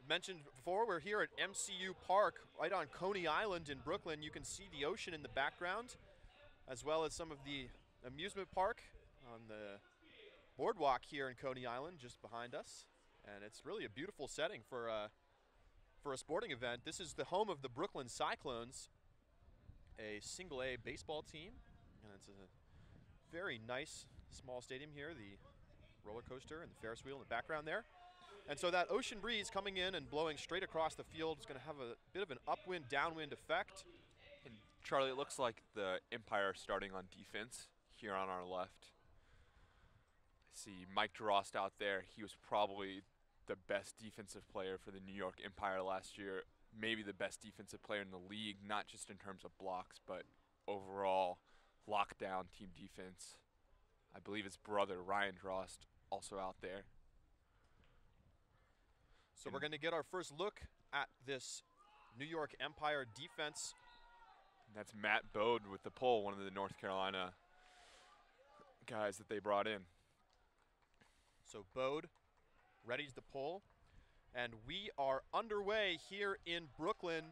mentioned before, we're here at MCU Park, right on Coney Island in Brooklyn. You can see the ocean in the background, as well as some of the amusement park on the boardwalk here in Coney Island, just behind us. And it's really a beautiful setting for a sporting event. This is the home of the Brooklyn Cyclones, a single-A baseball team. And it's a very nice small stadium here, the roller coaster and the Ferris wheel in the background there. And so that ocean breeze coming in and blowing straight across the field is going to have a bit of an upwind, downwind effect. And Charlie, it looks like the Empire starting on defense here on our left. I see Mike Drost out there. He was probably the best defensive player for the New York Empire last year. Maybe the best defensive player in the league, not just in terms of blocks, but overall lockdown team defense. I believe his brother, Ryan Drost, also out there. So we're going to get our first look at this New York Empire defense. That's Matt Bode with the pull, one of the North Carolina guys that they brought in. So Bode readies the pull, and we are underway here in Brooklyn.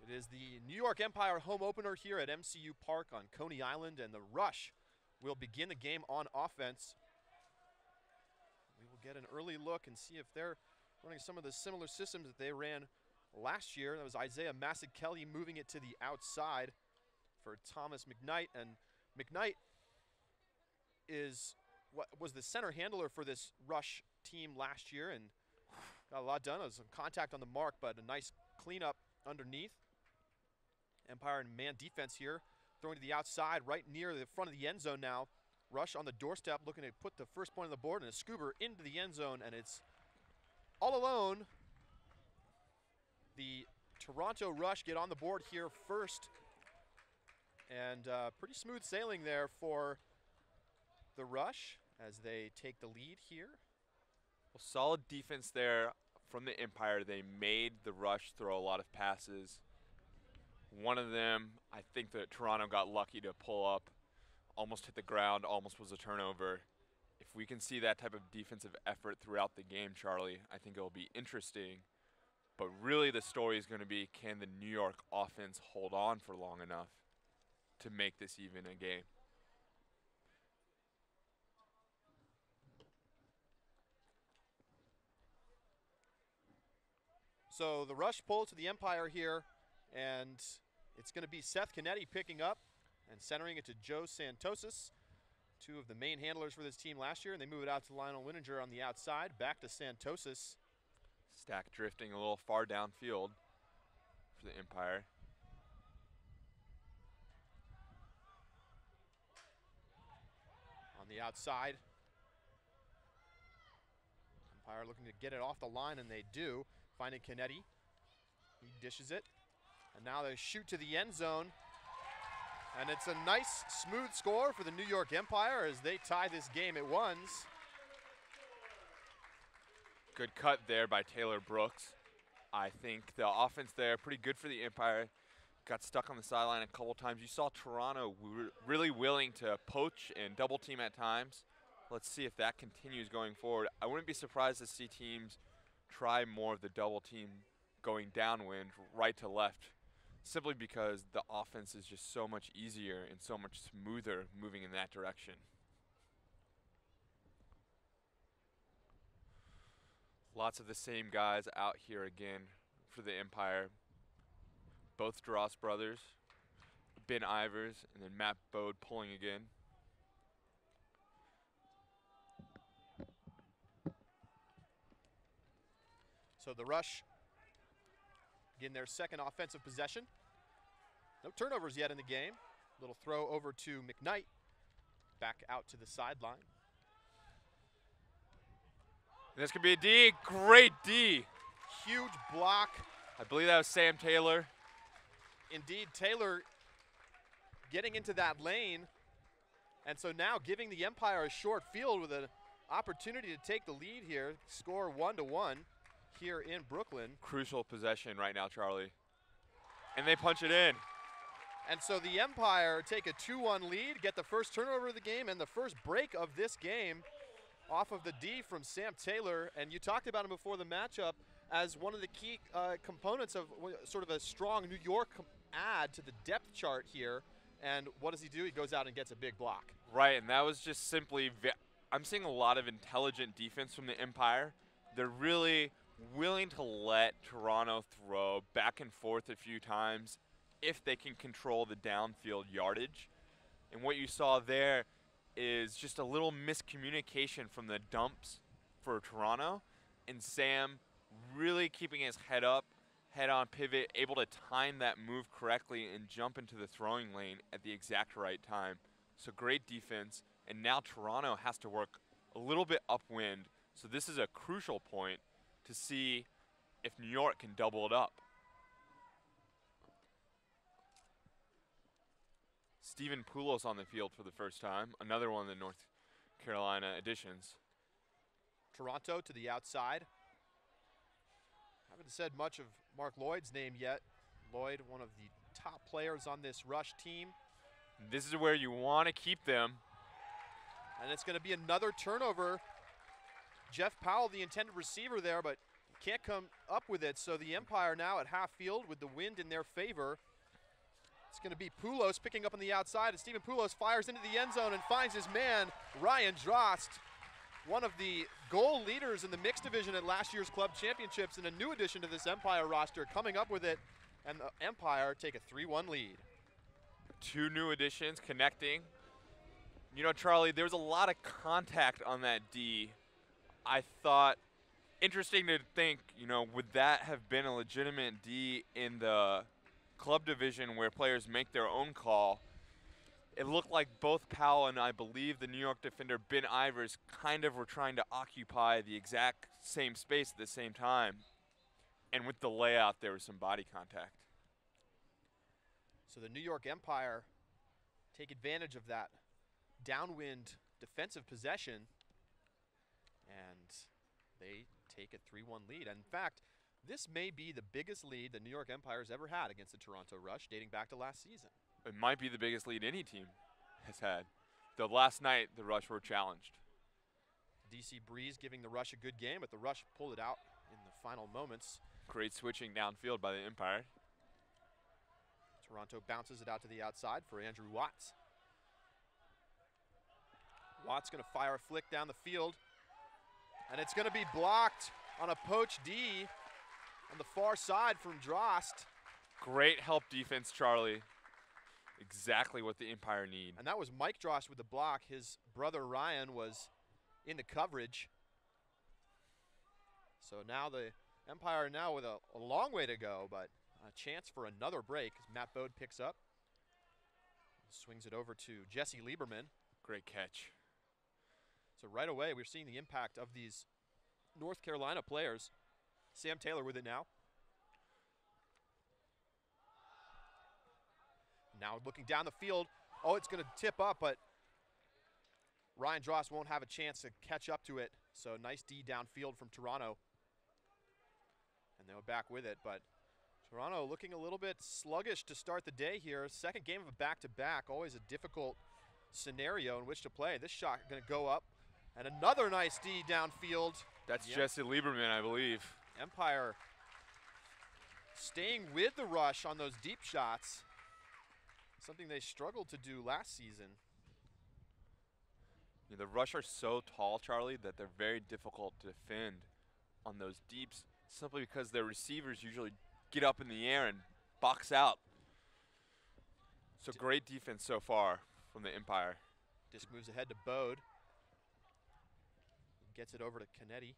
It is the New York Empire home opener here at MCU Park on Coney Island, and the Rush will begin the game on offense. We will get an early look and see if they're running some of the similar systems that they ran last year. That was Isaiah Massey-Kelly moving it to the outside for Thomas McKnight, and McKnight was the center handler for this Rush team last year and got a lot done. It was some contact on the mark, but a nice cleanup underneath. Empire in man defense here, throwing to the outside right near the front of the end zone now. Rush on the doorstep looking to put the first point on the board, and a scoober into the end zone, and it's all alone. The Toronto Rush get on the board here first, and pretty smooth sailing there for the Rush as they take the lead here. Well, solid defense there from the Empire. They made the Rush throw a lot of passes. One of them, I think that Toronto got lucky to pull up, almost hit the ground, almost was a turnover. If we can see that type of defensive effort throughout the game, Charlie, I think it'll be interesting. But really the story is going to be, can the New York offense hold on for long enough to make this even a game? So the Rush pull to the Empire here, and it's going to be Seth Canetti picking up and centering it to Joe Santosis, two of the main handlers for this team last year, and they move it out to Lionel Wininger on the outside, back to Santosis. Stack drifting a little far downfield for the Empire. On the outside, Empire looking to get it off the line, and they do. Finding Canetti. He dishes it. And now they shoot to the end zone. And it's a nice, smooth score for the New York Empire as they tie this game at ones. Good cut there by Taylor Brooks. I think the offense there, pretty good for the Empire. Got stuck on the sideline a couple times. You saw Toronto really willing to poach and double team at times. Let's see if that continues going forward. I wouldn't be surprised to see teams try more of the double team going downwind, right to left, simply because the offense is just so much easier and so much smoother moving in that direction. Lots of the same guys out here again for the Empire. Both Drost brothers, Ben Ivers, and then Matt Bode pulling again. So the Rush getting their second offensive possession. No turnovers yet in the game. Little throw over to McKnight. Back out to the sideline. This could be a D. Great D. Huge block. I believe that was Sam Taylor. Indeed, Taylor getting into that lane. And so now giving the Empire a short field with an opportunity to take the lead here. Score 1-1 here in Brooklyn. Crucial possession right now, Charlie. And they punch it in. And so the Empire take a 2-1 lead, get the first turnover of the game and the first break of this game off of the D from Sam Taylor. And you talked about him before the matchup. as one of the key components of sort of a strong New York add to the depth chart here. And what does he do? He goes out and gets a big block. Right, and that was just simply, I'm seeing a lot of intelligent defense from the Empire. They're really willing to let Toronto throw back and forth a few times if they can control the downfield yardage. And what you saw there is just a little miscommunication from the dumps for Toronto, and Sam really keeping his head up, head on pivot, able to time that move correctly and jump into the throwing lane at the exact right time. So great defense, and now Toronto has to work a little bit upwind. So this is a crucial point to see if New York can double it up. Stephen Poulos on the field for the first time, another one of the North Carolina additions. Toronto to the outside. Haven't said much of Mark Lloyd's name yet. Lloyd, one of the top players on this rush team. This is where you want to keep them. And it's going to be another turnover. Jeff Powell, the intended receiver there, but can't come up with it. So the Empire now at half field with the wind in their favor. It's going to be Poulos picking up on the outside, and Stephen Poulos fires into the end zone and finds his man, Ryan Drost, one of the goal leaders in the mixed division at last year's club championships, and a new addition to this Empire roster, coming up with it, and the Empire take a 3-1 lead. Two new additions connecting. You know, Charlie, there was a lot of contact on that D. I thought, interesting to think, you know, would that have been a legitimate D in the club division where players make their own call? It looked like both Powell and I believe the New York defender Ben Ivers kind of were trying to occupy the exact same space at the same time. And with the layout, there was some body contact. So the New York Empire take advantage of that downwind defensive possession, and they take a 3-1 lead. And in fact, this may be the biggest lead the New York Empire's ever had against the Toronto Rush, dating back to last season. It might be the biggest lead any team has had. Though last night, the Rush were challenged. DC Breeze giving the Rush a good game, but the Rush pulled it out in the final moments. Great switching downfield by the Empire. Toronto bounces it out to the outside for Andrew Watts. Watts going to fire a flick down the field, and it's going to be blocked on a poach D on the far side from Drost. Great help defense, Charlie. Exactly what the Empire need. And that was Mike Drost with the block. His brother Ryan was in the coverage. So now the Empire now with a long way to go, but a chance for another break as Matt Bode picks up. Swings it over to Jesse Lieberman. Great catch. So right away, we're seeing the impact of these North Carolina players. Sam Taylor with it now. Now looking down the field. Oh, it's going to tip up, but Ryan Drost won't have a chance to catch up to it. So nice D downfield from Toronto. And they're back with it, but Toronto looking a little bit sluggish to start the day here. Second game of a back-to-back, always a difficult scenario in which to play. This shot going to go up, and another nice D downfield. That's Jesse Lieberman, I believe. Empire staying with the rush on those deep shots, something they struggled to do last season. Yeah, the Rush are so tall, Charlie, that they're very difficult to defend on those deeps, simply because their receivers usually get up in the air and box out. So great defense so far from the Empire. Disc moves ahead to Bode. Gets it over to Canetti.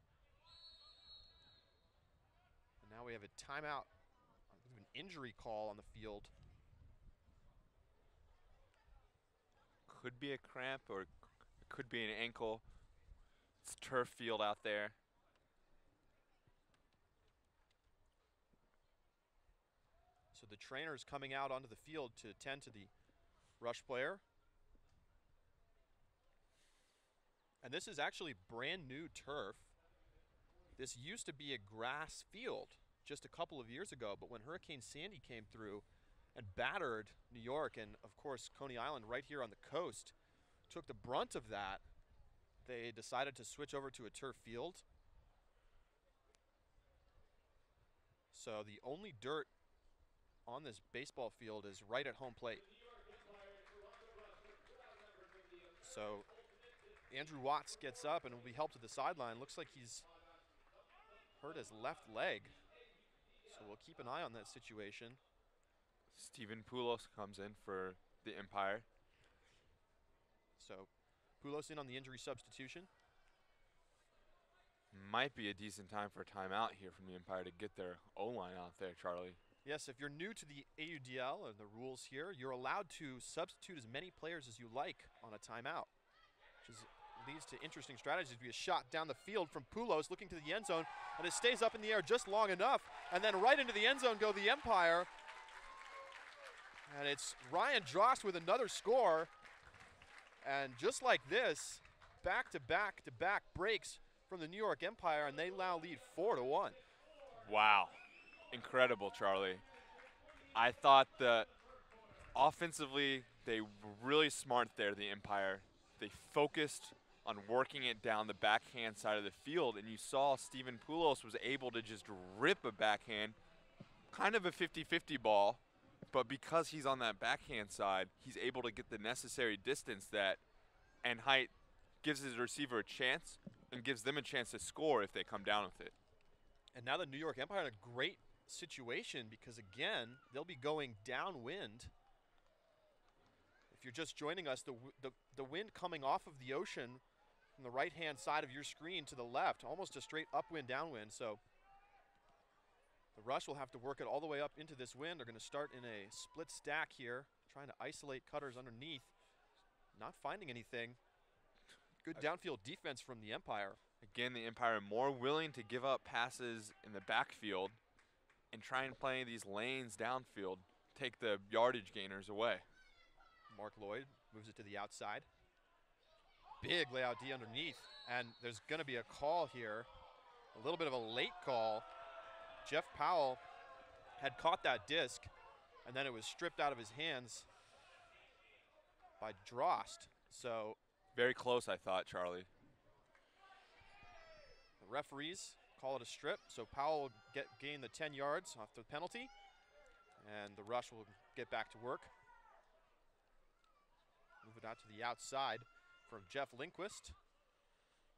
And now we have a timeout, an injury call on the field. Could be a cramp or it could be an ankle. It's turf field out there. So the trainer's coming out onto the field to tend to the rush player. And this is actually brand new turf. This used to be a grass field just a couple of years ago, but when Hurricane Sandy came through and battered New York, and of course Coney Island right here on the coast took the brunt of that, they decided to switch over to a turf field. So the only dirt on this baseball field is right at home plate. So Andrew Watts gets up and will be helped to the sideline. Looks like he's hurt his left leg. So we'll keep an eye on that situation. Steven Poulos comes in for the Empire. So Poulos in on the injury substitution. Might be a decent time for a timeout here from the Empire to get their O-line out there, Charlie. Yes, if you're new to the AUDL and the rules here, you're allowed to substitute as many players as you like on a timeout, which leads to interesting strategies. Be a shot down the field from Poulos looking to the end zone, and it stays up in the air just long enough, and then right into the end zone go the Empire. And it's Ryan Drost with another score. And just like this, back-to-back breaks from the New York Empire, and they now lead 4-1. Wow. Incredible, Charlie. I thought that offensively, they were really smart there, the Empire. They focused on working it down the backhand side of the field, and you saw Steven Poulos was able to just rip a backhand, kind of a 50-50 ball, but because he's on that backhand side, he's able to get the necessary distance and height gives his receiver a chance and gives them a chance to score if they come down with it. And now the New York Empire in a great situation because, again, they'll be going downwind. If you're just joining us, the wind coming off of the ocean from the right-hand side of your screen to the left, almost a straight upwind, downwind. So the Rush will have to work it all the way up into this wind. They're going to start in a split stack here, trying to isolate cutters underneath. Not finding anything. Good downfield defense from the Empire. Again, the Empire more willing to give up passes in the backfield and try and play these lanes downfield, take the yardage gainers away. Mark Lloyd moves it to the outside. Big layout D underneath, and there's going to be a call here. A little bit of a late call. Jeff Powell had caught that disc, and then it was stripped out of his hands by Drost. So very close, I thought, Charlie. The referees call it a strip, so Powell will gain the 10 yards off the penalty, and the Rush will get back to work. Move it out to the outside from Jeff Lindquist,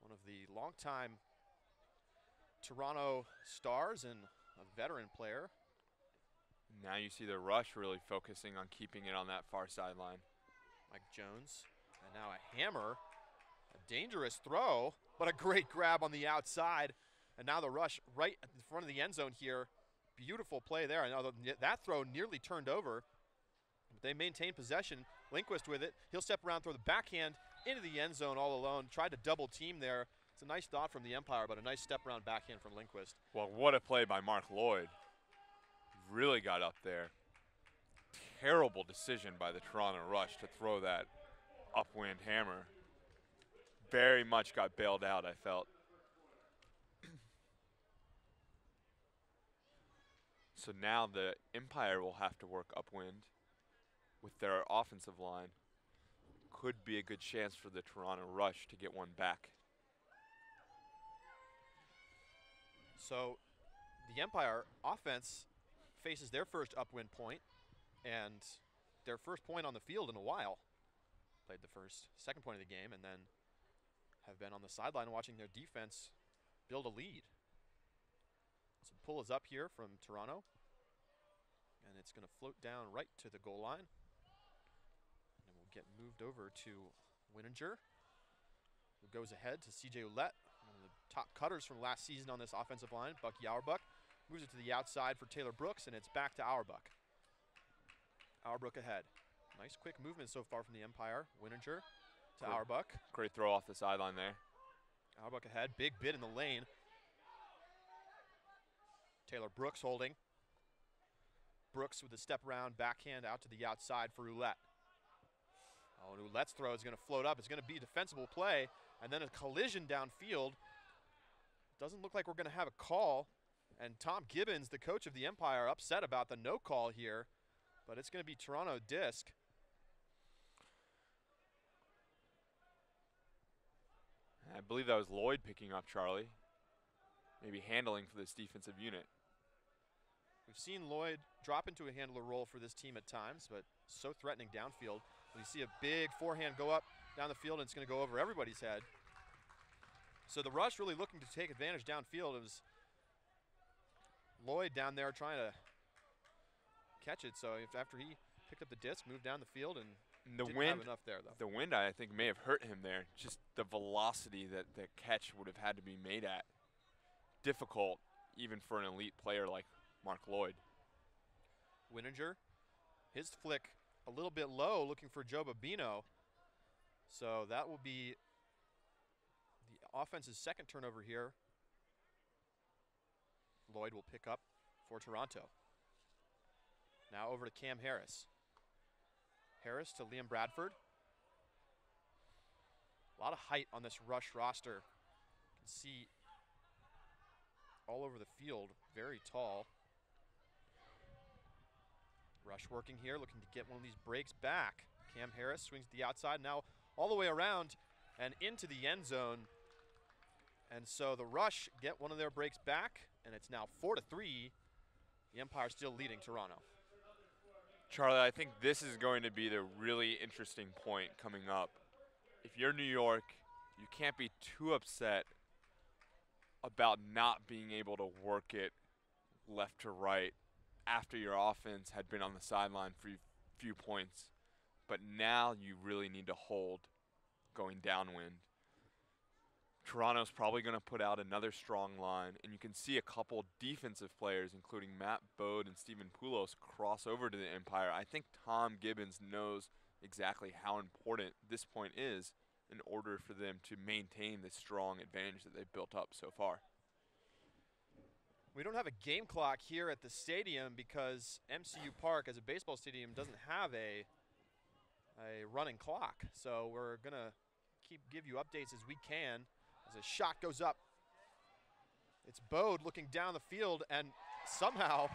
one of the longtime Toronto stars and a veteran player. Now you see the Rush really focusing on keeping it on that far sideline. Mike Jones, and now a hammer, a dangerous throw, but a great grab on the outside. And now the Rush right in front of the end zone here. Beautiful play there. I know that throw nearly turned over, but they maintain possession. Lindquist with it. He'll step around, throw the backhand into the end zone all alone. Tried to double team there. It's a nice thought from the Empire, but a nice step around backhand from Lindquist. Well, what a play by Mark Lloyd. Really got up there. Terrible decision by the Toronto Rush to throw that upwind hammer. Very much got bailed out, I felt. So now the Empire will have to work upwind with their offensive line. Could be a good chance for the Toronto Rush to get one back. So the Empire offense faces their first upwind point and their first point on the field in a while. Played the second point of the game, and then have been on the sideline watching their defense build a lead. So the pull is up here from Toronto, and it's going to float down right to the goal line. And it will get moved over to Wininger, who goes ahead to CJ Ouellette, one of the top cutters from last season on this offensive line. Bucky Auerbach moves it to the outside for Taylor Brooks, and it's back to Auerbach. Auerbach ahead. Nice quick movement so far from the Empire. Wininger to Auerbach. Great throw off the sideline there. Auerbach ahead, big bid in the lane. Taylor Brooks holding. Brooks with a step around backhand out to the outside for Ouellette. Oh, and Ouellette's throw is going to float up. It's going to be a defensible play, and then a collision downfield. Doesn't look like we're going to have a call, and Tom Gibbons, the coach of the Empire, upset about the no call here, but it's going to be Toronto disc. I believe that was Lloyd picking up, Charlie. Maybe handling for this defensive unit. We've seen Lloyd drop into a handler role for this team at times, but so threatening downfield. You see a big forehand go up down the field, and it's going to go over everybody's head. So the rush really looking to take advantage downfield. It was Lloyd down there trying to catch it. So after he picked up the disc, moved down the field, and didn't have enough there, though. The wind, I think, may have hurt him there. Just the velocity that the catch would have had to be made at. Difficult, even for an elite player like Mark Lloyd. Wininger, his flick a little bit low, looking for Joe Babino. So that will be the offense's second turnover here. Lloyd will pick up for Toronto. Now over to Cam Harris. Harris to Liam Bradford. A lot of height on this rush roster. You can see all over the field, very tall. Rush working here, looking to get one of these breaks back. Cam Harris swings to the outside, now all the way around and into the end zone. And so the Rush get one of their breaks back, and it's now 4-3. The Empire still leading Toronto. Charlie, I think this is going to be the really interesting point coming up. If you're New York, you can't be too upset about not being able to work it left to right after your offense had been on the sideline for a few points. But now you really need to hold going downwind. Toronto's probably going to put out another strong line, and you can see a couple defensive players, including Matt Bode and Stephen Poulos, cross over to the Empire. I think Tom Gibbons knows exactly how important this point is in order for them to maintain this strong advantage that they've built up so far. We don't have a game clock here at the stadium because MCU Park, as a baseball stadium, doesn't have a running clock. So we're going to give you updates as we can. As a shot goes up, it's Bode looking down the field, and somehow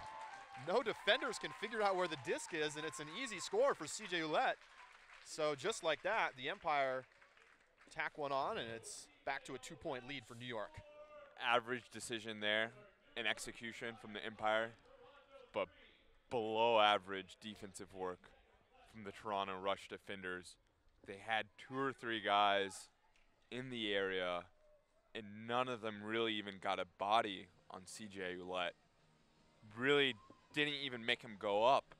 no defenders can figure out where the disc is, and it's an easy score for CJ Ouellette. So just like that, the Empire tack one on, and it's back to a 2-point lead for New York. Average decision there in execution from the Empire, but below average defensive work from the Toronto Rush defenders. They had 2 or 3 guys in the area, and none of them really even got a body on CJ Ouellette. Really didn't even make him go up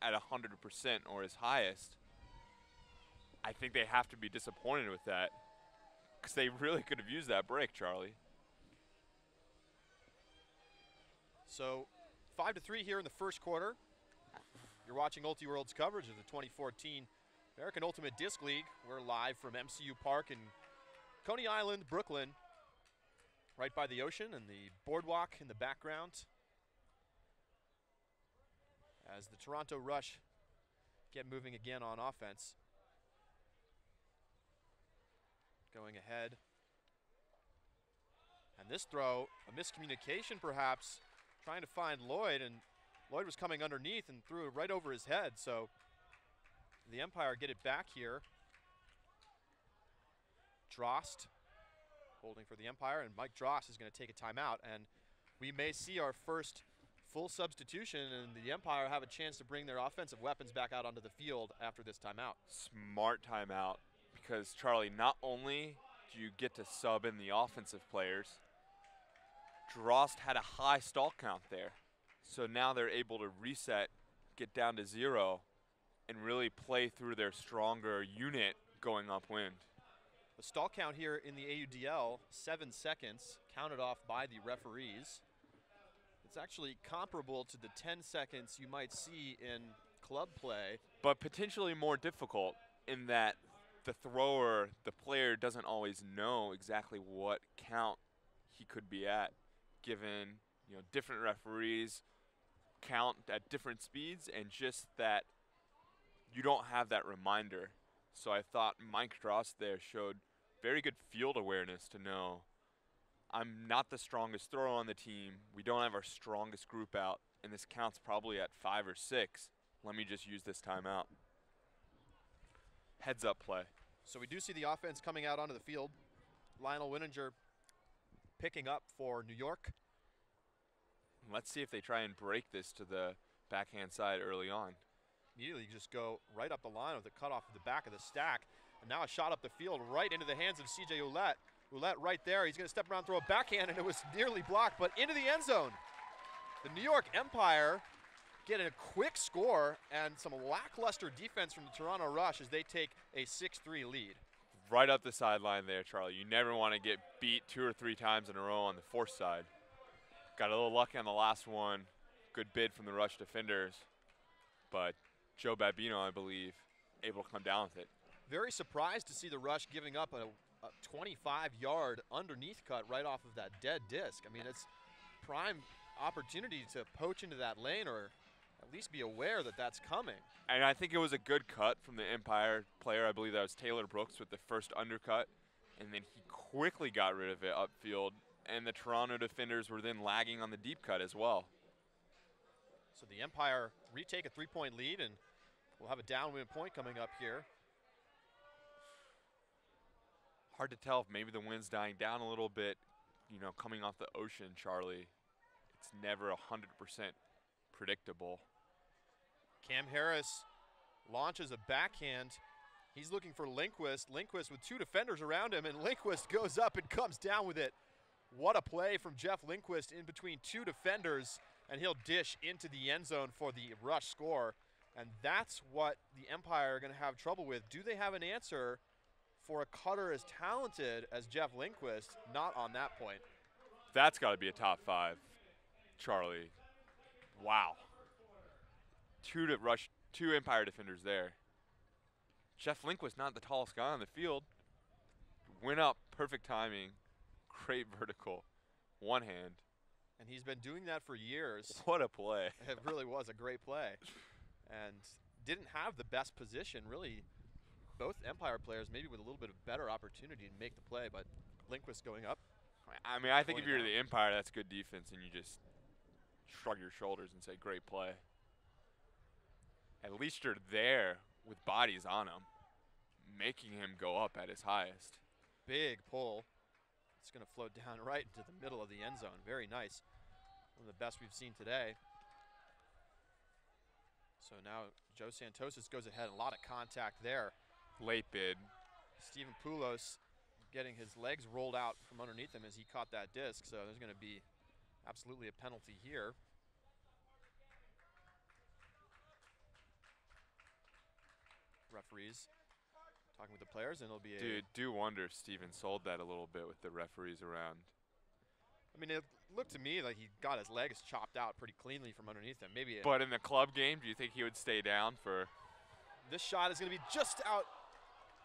at 100% or his highest. I think they have to be disappointed with that because they really could have used that break, Charlie. So 5-3 here in the first quarter. You're watching Ultiworld's coverage of the 2014 American Ultimate Disc League. We're live from MCU Park in Coney Island, Brooklyn, right by the ocean and the boardwalk in the background. As the Toronto Rush get moving again on offense. Going ahead. And this throw, a miscommunication perhaps, trying to find Lloyd, and Lloyd was coming underneath and threw it right over his head. So the Empire get it back here. Drost holding for the Empire, and Mike Drost is going to take a timeout, and we may see our first full substitution, and the Empire have a chance to bring their offensive weapons back out onto the field after this timeout. Smart timeout, because Charlie, not only do you get to sub in the offensive players, Drost had a high stall count there, so now they're able to reset, get down to 0, and really play through their stronger unit going upwind. The stall count here in the AUDL, 7 seconds, counted off by the referees. It's actually comparable to the 10 seconds you might see in club play. But potentially more difficult in that the thrower, the player, doesn't always know exactly what count he could be at, given different referees count at different speeds, and just that you don't have that reminder. So I thought Mike Drost there showed very good field awareness to know I'm not the strongest thrower on the team. We don't have our strongest group out, and this counts probably at 5 or 6. Let me just use this timeout. Heads up play. So we do see the offense coming out onto the field. Lionel Wininger picking up for New York. Let's see if they try and break this to the backhand side early on. Immediately just go right up the line with the cutoff of the back of the stack. And now a shot up the field right into the hands of CJ Ouellette. Ouellette right there. He's going to step around, throw a backhand, and it was nearly blocked, but into the end zone. The New York Empire getting a quick score and some lackluster defense from the Toronto Rush as they take a 6-3 lead. Right up the sideline there, Charlie. You never want to get beat 2 or 3 times in a row on the force side. Got a little lucky on the last one. Good bid from the Rush defenders. But Joe Babino, I believe, able to come down with it. Very surprised to see the Rush giving up a 25-yard underneath cut right off of that dead disc. I mean, it's prime opportunity to poach into that lane or at least be aware that that's coming. And I think it was a good cut from the Empire player. I believe that was Taylor Brooks with the first undercut. And then he quickly got rid of it upfield. And the Toronto defenders were then lagging on the deep cut as well. So the Empire retake a 3-point lead, and we'll have a downwind point coming up here. Hard to tell if maybe the wind's dying down a little bit, you know, coming off the ocean, Charlie. It's never 100% predictable. Cam Harris launches a backhand. He's looking for Lindquist. Lindquist with 2 defenders around him, and Lindquist goes up and comes down with it. What a play from Jeff Lindquist in between 2 defenders, and he'll dish into the end zone for the Rush score. And that's what the Empire are going to have trouble with. Do they have an answer for a cutter as talented as Jeff Lindquist? Not on that point. That's got to be a top 5, Charlie. Wow. 2 Empire defenders there. Jeff Lindquist, not the tallest guy on the field. Went up, perfect timing, great vertical, one hand. And he's been doing that for years. What a play. It really was a great play. And didn't have the best position, really. Both Empire players maybe with a little bit of better opportunity to make the play, but Lindquist going up. I mean, I think if you're the Empire, that's good defense, and you just shrug your shoulders and say, great play. At least you're there with bodies on him, making him go up at his highest. Big pull. It's going to float down right into the middle of the end zone. Very nice. One of the best we've seen today. So now Joe Santosis goes ahead. A lot of contact there. Late bid. Stephen Poulos getting his legs rolled out from underneath him as he caught that disc. So there's going to be absolutely a penalty here. Referees talking with the players, and it'll be Dude, do wonder if Steven sold that a little bit with the referees around. I mean, it looked to me like he got his legs chopped out pretty cleanly from underneath him. Maybe. But in the club game, do you think he would stay down for? This shot is going to be just out.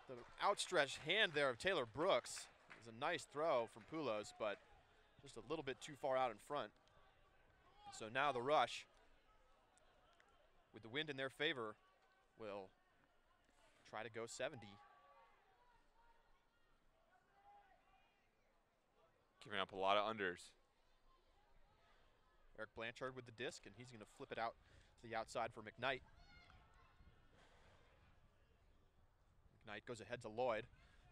The outstretched hand there of Taylor Brooks. It was a nice throw from Poulos, but just a little bit too far out in front. And so now the Rush, with the wind in their favor, will try to go 70. Giving up a lot of unders. Eric Blanchard with the disc, and he's going to flip it out to the outside for McKnight. McKnight goes ahead to Lloyd,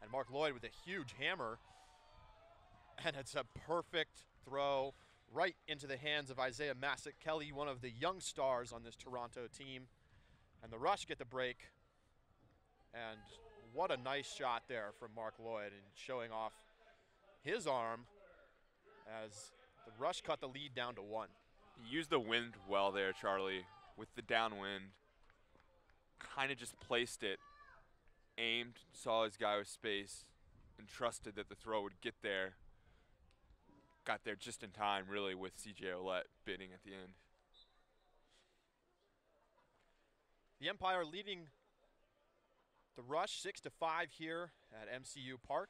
and Mark Lloyd with a huge hammer, and it's a perfect throw right into the hands of Isaiah Massick Kelly, one of the young stars on this Toronto team. And the Rush get the break, and what a nice shot there from Mark Lloyd, and showing off his arm as the Rush cut the lead down to 1. He used the wind well there, Charlie, with the downwind. Kind of just placed it, aimed, saw his guy with space, and trusted that the throw would get there. Got there just in time, really, with CJ Ouellette bidding at the end. The Empire leading the Rush 6-5 here at MCU Park.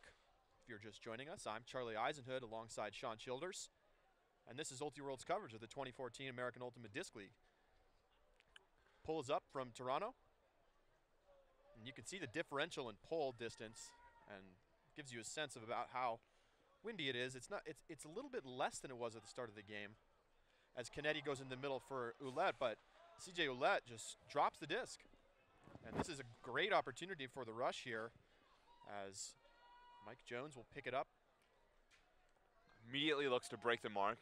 If you're just joining us, I'm Charlie Eisenhood alongside Sean Childers. And this is Ultiworld's coverage of the 2014 American Ultimate Disc League. Pull is up from Toronto. And you can see the differential in pull distance, and gives you a sense of about how windy it is. It's a little bit less than it was at the start of the game as Canetti goes in the middle for Ouellette, but CJ Ouellette just drops the disc. And this is a great opportunity for the Rush here as Mike Jones will pick it up. Immediately looks to break the mark.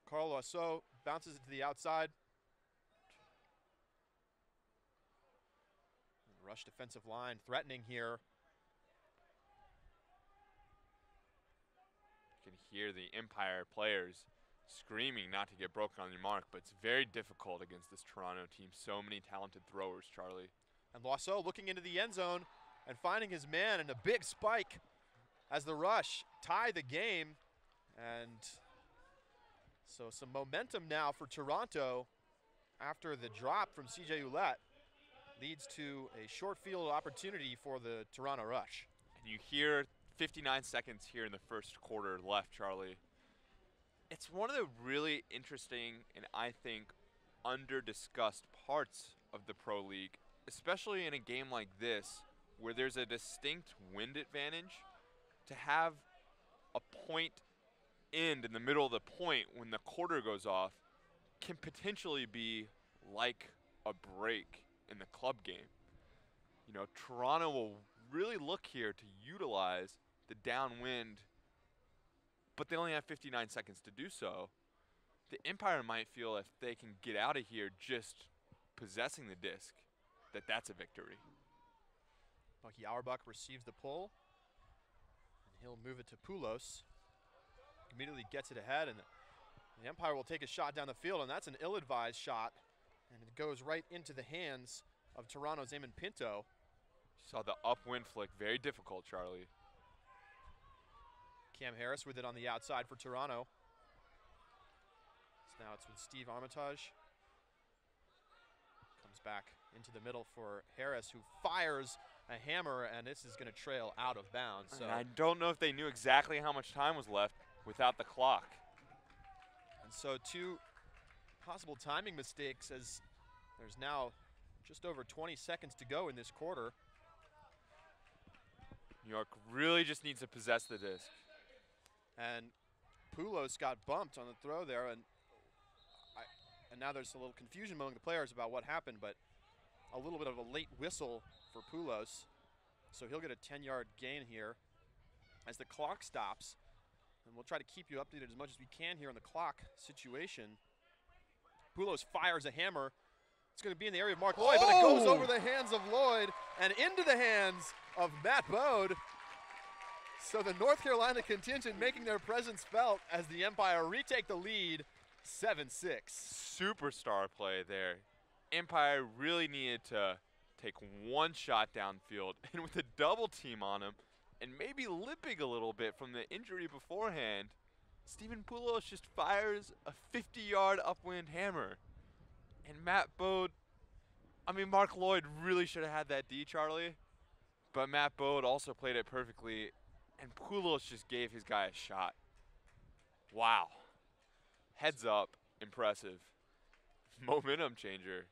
Carl Loiseau bounces it to the outside. Rush defensive line threatening here. You can hear the Empire players screaming not to get broken on your mark, but it's very difficult against this Toronto team. So many talented throwers, Charlie. And Loiseau looking into the end zone and finding his man, and a big spike as the Rush tie the game. And so some momentum now for Toronto after the drop from CJ Ouellette leads to a short field opportunity for the Toronto Rush. And you hear 59 seconds here in the first quarter left, Charlie. It's one of the really interesting and I think under-discussed parts of the Pro League, especially in a game like this where there's a distinct wind advantage. To have a point end in the middle of the point when the quarter goes off can potentially be like a break in the club game. You know, Toronto will really look here to utilize the downwind, but they only have 59 seconds to do so. The Empire might feel if they can get out of here just possessing the disc, that's a victory. Bucky Auerbach receives the pull, and he'll move it to Poulos. Immediately gets it ahead, and the Empire will take a shot down the field, and that's an ill-advised shot, and it goes right into the hands of Toronto's Eamon Pinto. Saw the upwind flick, very difficult, Charlie. Cam Harris with it on the outside for Toronto. So now it's with Steve Armitage. Comes back into the middle for Harris, who fires a hammer, and this is going to trail out of bounds. So and I don't know if they knew exactly how much time was left without the clock. And so two possible timing mistakes, as there's now just over 20 seconds to go in this quarter. New York really just needs to possess the disc. And Poulos got bumped on the throw there, and now there's a little confusion among the players about what happened, but a little bit of a late whistle for Poulos. So he'll get a 10-yard gain here as the clock stops. And we'll try to keep you updated as much as we can here on the clock situation. Poulos fires a hammer. It's going to be in the area of Mark Lloyd, but it goes over the hands of Lloyd and into the hands of Matt Bode. So the North Carolina contingent making their presence felt as the Empire retake the lead 7-6. Superstar play there. Empire really needed to take one shot downfield, and with a double team on him and maybe limping a little bit from the injury beforehand, Stephen Poulos just fires a 50-yard upwind hammer. And Matt Bode, I mean, Mark Lloyd really should have had that D, Charlie, but Matt Bode also played it perfectly, and Poulos just gave his guy a shot. Wow. Heads up, impressive. Momentum changer.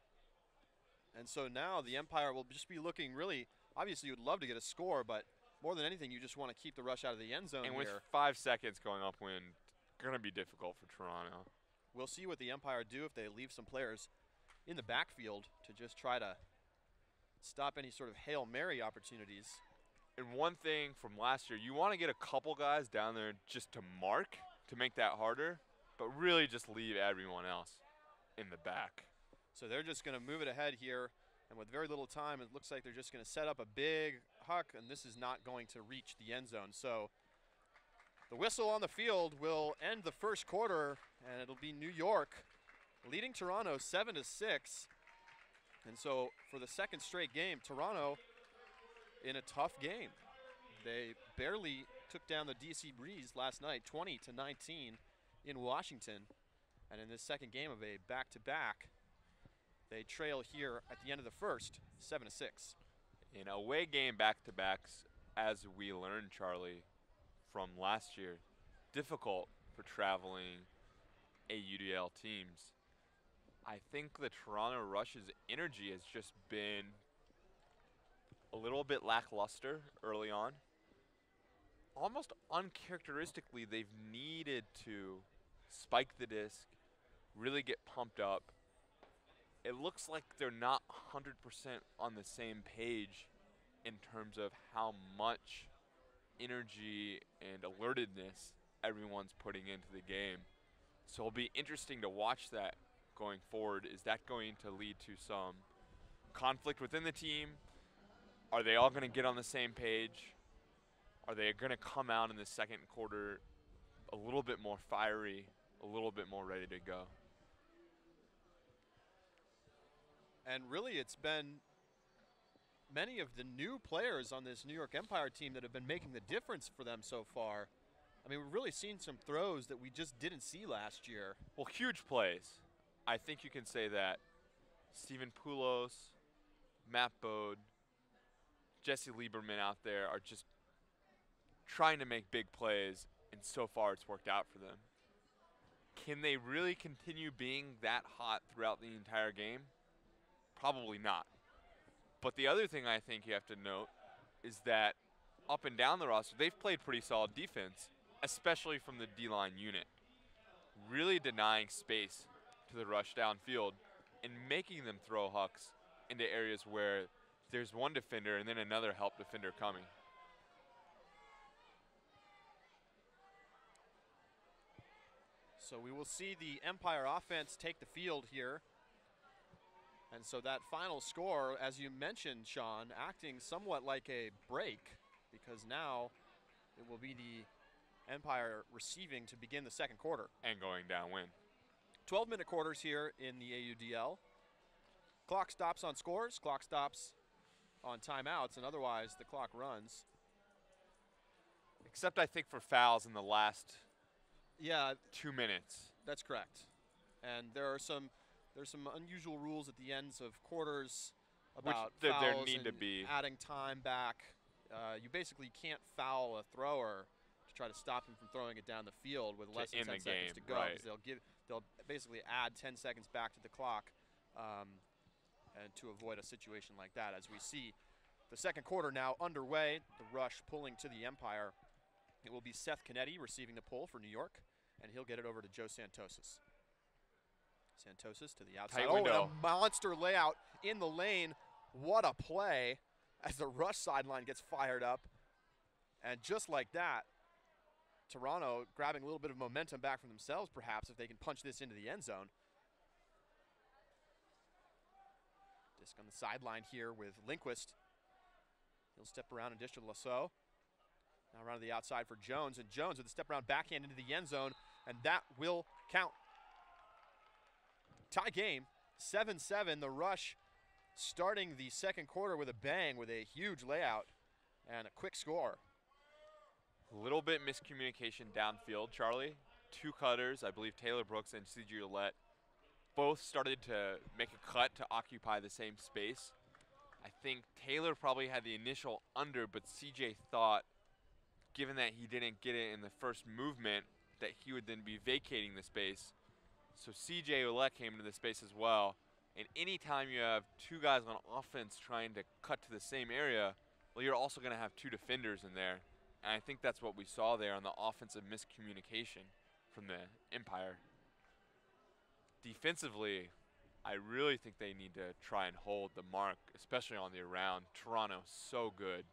And so now the Empire will just be looking really, obviously you'd love to get a score, but more than anything, you just want to keep the Rush out of the end zone and here. with 5 seconds going upwind, going to be difficult for Toronto. We'll see what the Empire do if they leave some players in the backfield to just try to stop any sort of Hail Mary opportunities. And one thing from last year, you want to get a couple guys down there just to mark, to make that harder, but really just leave everyone else in the back. So they're just going to move it ahead here, and with very little time, it looks like they're just going to set up a big huck, and this is not going to reach the end zone. So the whistle on the field will end the first quarter, and it'll be New York leading Toronto 7-6. And so for the second straight game, Toronto in a tough game. They barely took down the DC Breeze last night, 20-19 in Washington. And in this second game of a back-to-back, they trail here at the end of the first, 7-6. In away game back-to-backs, as we learned, Charlie, from last year, difficult for traveling AUDL teams. I think the Toronto Rush's energy has just been a little bit lackluster early on. Almost uncharacteristically, they've needed to spike the disc, really get pumped up. It looks like they're not 100% on the same page in terms of how much energy and alertedness everyone's putting into the game. So it'll be interesting to watch that going forward. Is that going to lead to some conflict within the team? Are they all going to get on the same page? Are they going to come out in the second quarter a little bit more fiery, a little bit more ready to go? And really, it's been many of the new players on this New York Empire team that have been making the difference for them so far. I mean, we've really seen some throws that we just didn't see last year. Well, huge plays. I think you can say that Steven Poulos, Matt Bode, Jesse Lieberman out there are just trying to make big plays, and so far it's worked out for them. Can they really continue being that hot throughout the entire game? Probably not. But the other thing I think you have to note is that up and down the roster, they've played pretty solid defense, especially from the D-line unit. Really denying space to the rush downfield and making them throw hucks into areas where there's one defender and then another help defender coming. So we will see the Empire offense take the field here. And so that final score, as you mentioned, Sean, acting somewhat like a break, because now it will be the Empire receiving to begin the second quarter. And going downwind. 12-minute quarters here in the AUDL. Clock stops on scores, clock stops on timeouts, and otherwise the clock runs. Except I think for fouls in the last 2 minutes. That's correct. And there's some unusual rules at the ends of quarters about fouls there need and to be. adding time back. You basically can't foul a thrower to try to stop him from throwing it down the field with less than 10 seconds to go. Right. They'll basically add 10 seconds back to the clock and to avoid a situation like that. As we see the second quarter now underway, the rush pulling to the Empire. It will be Seth Canetti receiving the pull for New York, and he'll get it over to Joe Santosis. Santosis to the outside. Tight window. And a monster layout in the lane. What a play as the rush sideline gets fired up. And just like that, Toronto grabbing a little bit of momentum back from themselves, perhaps, if they can punch this into the end zone. Disc on the sideline here with Lindquist. He'll step around and dish to Lasso. Now around to the outside for Jones, and Jones with a step around backhand into the end zone, and that will count. Tie game, 7-7. The rush starting the second quarter with a bang with a huge layout and a quick score. A little bit miscommunication downfield, Charlie. Two cutters, I believe Taylor Brooks and C.J. Ouellette, both started to make a cut to occupy the same space. I think Taylor probably had the initial under, but C.J. thought, given that he didn't get it in the first movement, that he would then be vacating the space. So C.J. Ouellette came into the space as well. And anytime you have two guys on offense trying to cut to the same area, well, you're also going to have two defenders in there. And I think that's what we saw there on the offensive miscommunication from the Empire. Defensively, I really think they need to try and hold the mark, especially on the around. Toronto, so good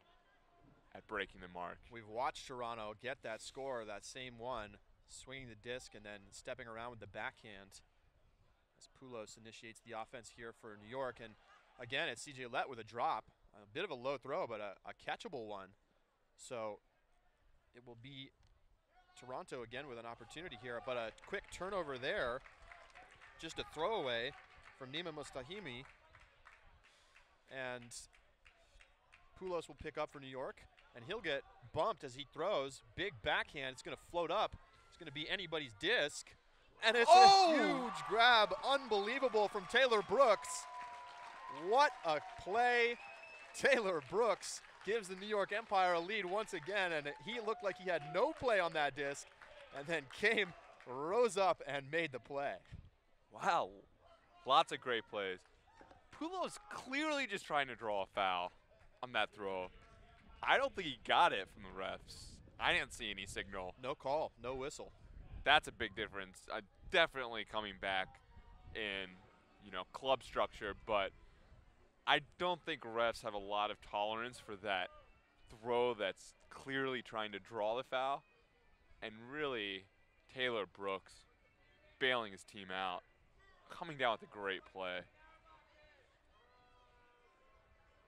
at breaking the mark. We've watched Toronto get that score, that same one, swinging the disc and then stepping around with the backhand as Poulos initiates the offense here for New York. And again, it's C.J. Ouellette with a drop. A bit of a low throw, but a catchable one. So it will be Toronto again with an opportunity here, but a quick turnover there. Just a throwaway from Nima Mustahimi. And Poulos will pick up for New York, and he'll get bumped as he throws. Big backhand. It's going to float up. It's going to be anybody's disc. And it's a huge grab. Unbelievable from Taylor Brooks. What a play. Taylor Brooks gives the New York Empire a lead once again, and he looked like he had no play on that disc, and then rose up and made the play. Wow, lots of great plays. Poulos clearly just trying to draw a foul on that throw. I don't think he got it from the refs. I didn't see any signal. No call, no whistle. That's a big difference. Definitely coming back in, club structure, but I don't think refs have a lot of tolerance for that throw that's clearly trying to draw the foul. And really, Taylor Brooks bailing his team out, coming down with a great play.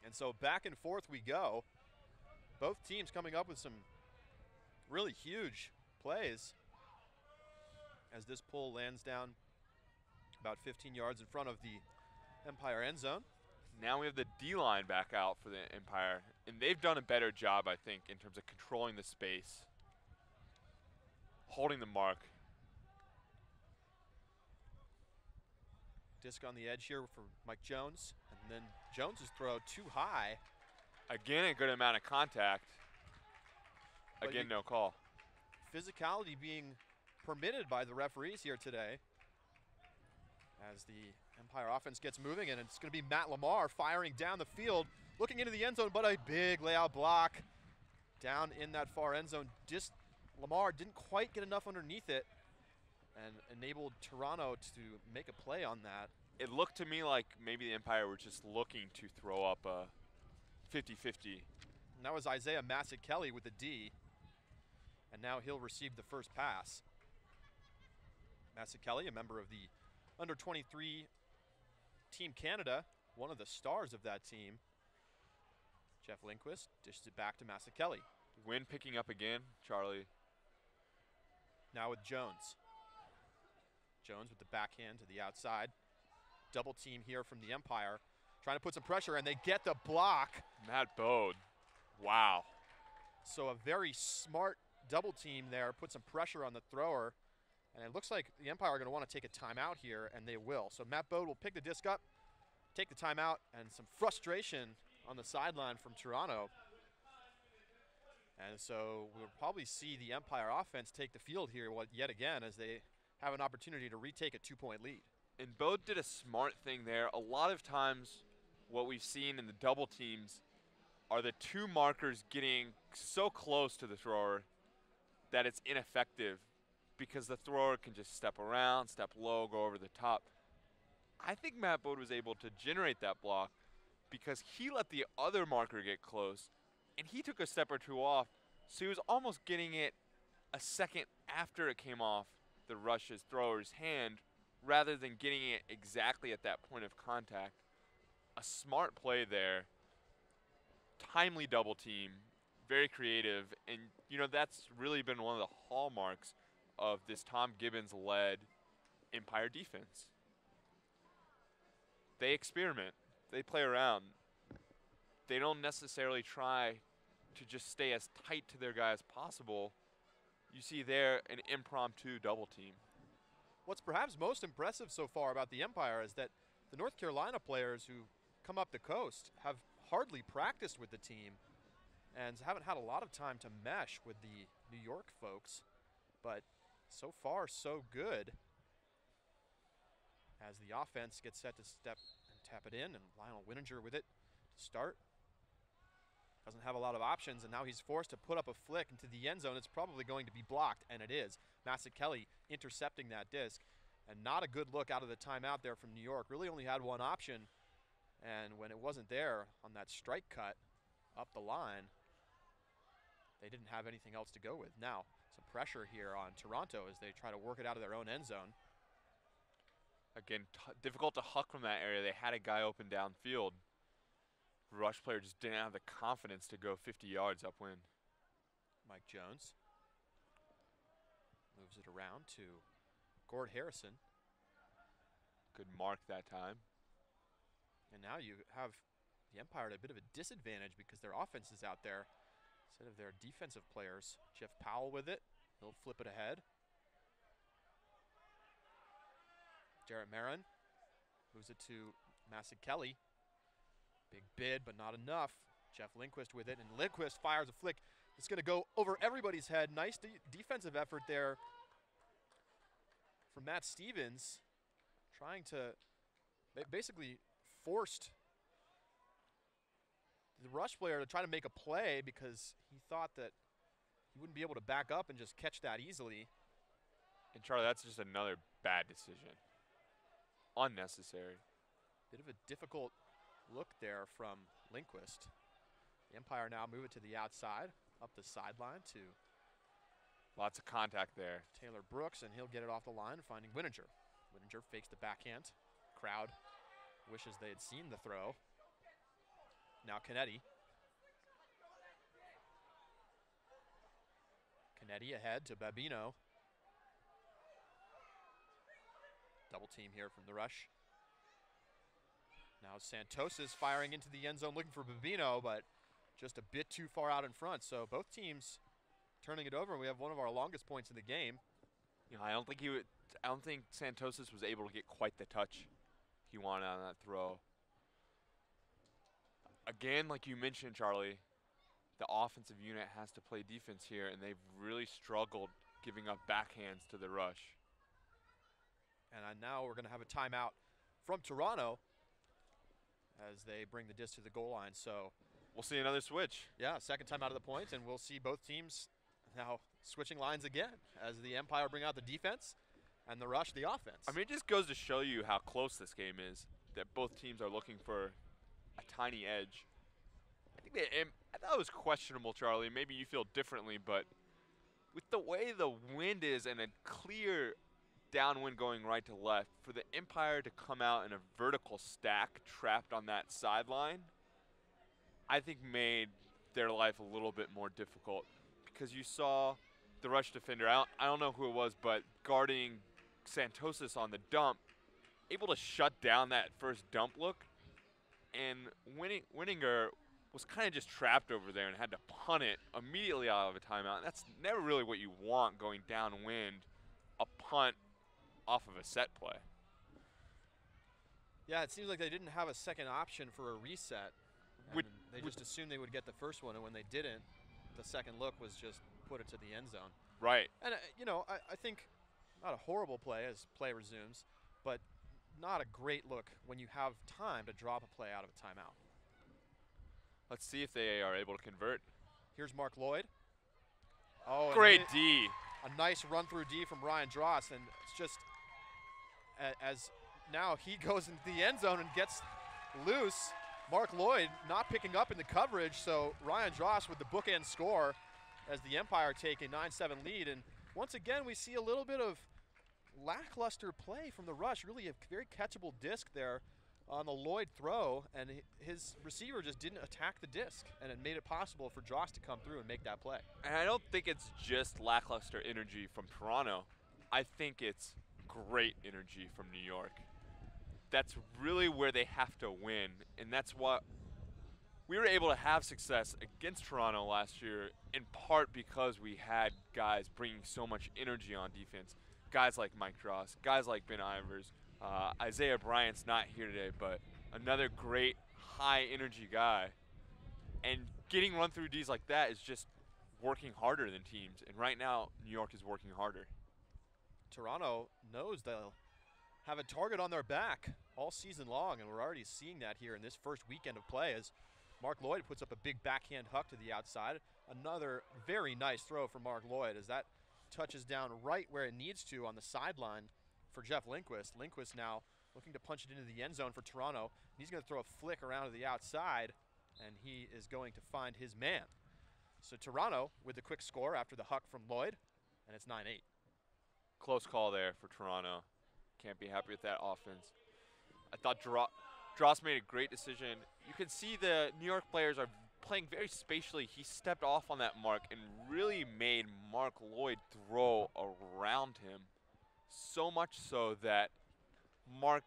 And so back and forth we go. Both teams coming up with some really huge plays as this pull lands down about 15 yards in front of the Empire end zone. Now we have the D-line back out for the Empire, and they've done a better job, I think, in terms of controlling the space, holding the mark. Disc on the edge here for Mike Jones, and then Jones's throw too high. Again, a good amount of contact. Again, no call. Physicality being permitted by the referees here today as the Empire offense gets moving, and it's going to be Matt Lamar firing down the field, looking into the end zone, but a big layout block down in that far end zone. Lamar didn't quite get enough underneath it and enabled Toronto to make a play on that. It looked to me like maybe the Empire were just looking to throw up a 50-50. And that was Isaiah Massett-Kelly with a D, and now he'll receive the first pass. Massett-Kelly, a member of the under-23 Team Canada, one of the stars of that team. Jeff Lindquist dishes it back to Massett-Kelly. Wynn picking up again, Charlie. Now with Jones. Jones with the backhand to the outside. Double team here from the Empire, trying to put some pressure, and they get the block. Matt Bode, wow. So a very smart double team there, put some pressure on the thrower, and it looks like the Empire are going to want to take a timeout here, and they will. So Matt Bode will pick the disc up, take the timeout, and some frustration on the sideline from Toronto. And so we'll probably see the Empire offense take the field here yet again as they have an opportunity to retake a 2-point lead. And Bode did a smart thing there. A lot of times what we've seen in the double teams are the two markers getting so close to the thrower that it's ineffective because the thrower can just step around, step low, go over the top. I think Matt Bode was able to generate that block because he let the other marker get close, and he took a step or two off, so he was almost getting it a second after it came off the rush's thrower's hand rather than getting it exactly at that point of contact. A smart play there, timely double team, very creative, and you know that's really been one of the hallmarks of this Tom Gibbons-led Empire defense. They experiment, they play around. They don't necessarily try to just stay as tight to their guy as possible. You see there an impromptu double team. What's perhaps most impressive so far about the Empire is that the North Carolina players who come up the coast have hardly practiced with the team and haven't had a lot of time to mesh with the New York folks. But so far, so good. As the offense gets set to step and tap it in, and Lionel Winninger with it to start. Doesn't have a lot of options, and now he's forced to put up a flick into the end zone. It's probably going to be blocked, and it is. Massett-Kelly intercepting that disc, and not a good look out of the timeout there from New York. Really only had one option, and when it wasn't there on that strike cut up the line, they didn't have anything else to go with. Now, some pressure here on Toronto as they try to work it out of their own end zone. Again, difficult to huck from that area. They had a guy open downfield. Rush player just didn't have the confidence to go 50 yards upwind. Mike Jones moves it around to Gord Harrison. Good mark that time. And now you have the Empire at a bit of a disadvantage because their offense is out there instead of their defensive players. Jeff Powell with it. He'll flip it ahead. Jarrett Marin moves it to Massett-Kelly. Big bid, but not enough. Jeff Lindquist with it, and Lindquist fires a flick. It's going to go over everybody's head. Nice defensive effort there from Matt Stevens, trying to basically forced the rush player to try to make a play because he thought that he wouldn't be able to back up and just catch that easily. And Charlie, that's just another bad decision. Unnecessary. Bit of a difficult look there from Lindquist. The Empire now move it to the outside, up the sideline to Lots of contact there. Taylor Brooks, and he'll get it off the line, finding Winninger. Winninger fakes the backhand. Crowd wishes they had seen the throw. Now Canetti. Canetti ahead to Babino. Double team here from the rush. Now Santos is firing into the end zone looking for Babino, but just a bit too far out in front. So both teams turning it over, and we have one of our longest points in the game. You know, I don't think Santos was able to get quite the touch he wanted on that throw. Again, like you mentioned, Charlie, the offensive unit has to play defense here, and they've really struggled giving up backhands to the rush. And now we're going to have a timeout from Toronto as they bring the disc to the goal line. So we'll see another switch. Yeah, second time out of the points, and we'll see both teams now switching lines again as the Empire bring out the defense and the rush the offense. I mean, it just goes to show you how close this game is, that both teams are looking for a tiny edge. I thought it was questionable, Charlie. Maybe you feel differently, but with the way the wind is and a clear downwind going right to left, for the Empire to come out in a vertical stack trapped on that sideline, I think made their life a little bit more difficult, because you saw the rush defender, I don't know who it was, but guarding Santos on the dump, able to shut down that first dump look, and Winninger was kind of just trapped over there and had to punt it immediately out of a timeout. And that's never really what you want going downwind, a punt off of a set play. Yeah, it seems like they didn't have a second option for a reset. They just assumed they would get the first one, and when they didn't, the second look was just put it to the end zone. Right. And, you know, I think not a horrible play as play resumes, but not a great look when you have time to drop a play out of a timeout. Let's see if they are able to convert. Here's Mark Lloyd. Oh, great D. A nice run through D from Ryan Dross, and it's just as now he goes into the end zone and gets loose. Mark Lloyd not picking up in the coverage, so Ryan Dross with the bookend score as the Empire take a 9-7 lead. And once again, we see a little bit of lackluster play from the rush, really a very catchable disc there on the Lloyd throw, and his receiver just didn't attack the disc, and it made it possible for Dross to come through and make that play. And I don't think it's just lackluster energy from Toronto. I think it's great energy from New York. That's really where they have to win, and that's what we were able to have success against Toronto last year, in part because we had guys bringing so much energy on defense. Guys like Mike Dross, guys like Ben Ivers, Isaiah Bryant's not here today, but another great high-energy guy. And getting run-through Ds like that is just working harder than teams, and right now, New York is working harder. Toronto knows they'll have a target on their back all season long, and we're already seeing that here in this first weekend of play as Mark Lloyd puts up a big backhand huck to the outside. Another very nice throw from Mark Lloyd as that touches down right where it needs to on the sideline for Jeff Lindquist. Lindquist now looking to punch it into the end zone for Toronto. He's going to throw a flick around to the outside, and he is going to find his man. So Toronto with the quick score after the huck from Lloyd, and it's 9-8. Close call there for Toronto. Can't be happy with that offense. I thought Dross made a great decision. You can see the New York players are playing very spatially. He stepped off on that mark and really made Mark Lloyd throw around him, so much so that Mark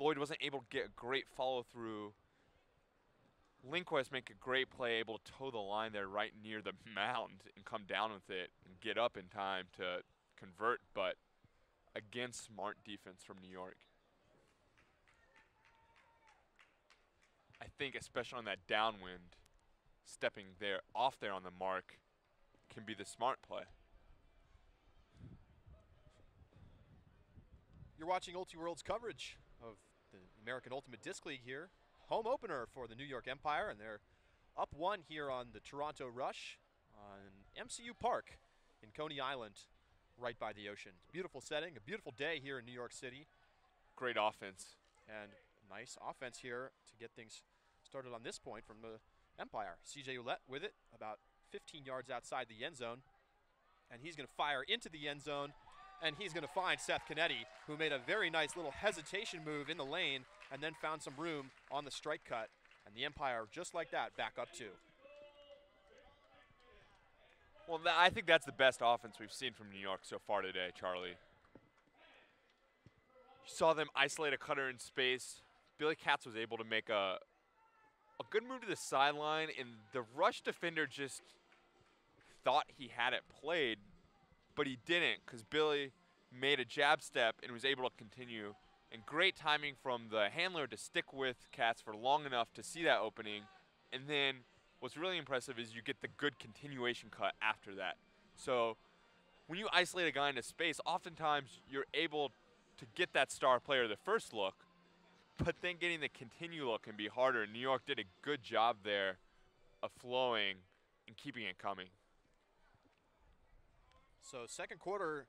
Lloyd wasn't able to get a great follow-through. Lindquist make a great play, able to toe the line there right near the mound and come down with it and get up in time to convert, but again, smart defense from New York. I think especially on that downwind, stepping there off there on the mark can be the smart play. You're watching Ultiworld's coverage of the American Ultimate Disc League here. Home opener for the New York Empire, and they're up 1 here on the Toronto Rush on MCU Park in Coney Island, right by the ocean. Beautiful setting, a beautiful day here in New York City. Great offense. And nice offense here to get things started on this point from the Empire. CJ Ouellette with it, about 15 yards outside the end zone. and he's going to fire into the end zone, and he's going to find Seth Canetti, who made a very nice little hesitation move in the lane and then found some room on the strike cut. And the Empire, just like that, back up 2. Well, I think that's the best offense we've seen from New York so far today, Charlie. You saw them isolate a cutter in space. Billy Katz was able to make a good move to the sideline, and the rush defender just thought he had it played, but he didn't, because Billy made a jab step and was able to continue. And great timing from the handler to stick with Katz for long enough to see that opening. And then what's really impressive is you get the good continuation cut after that. So when you isolate a guy into space, oftentimes you're able to get that star player the first look, but then getting the continue look can be harder. New York did a good job there of flowing and keeping it coming. So second quarter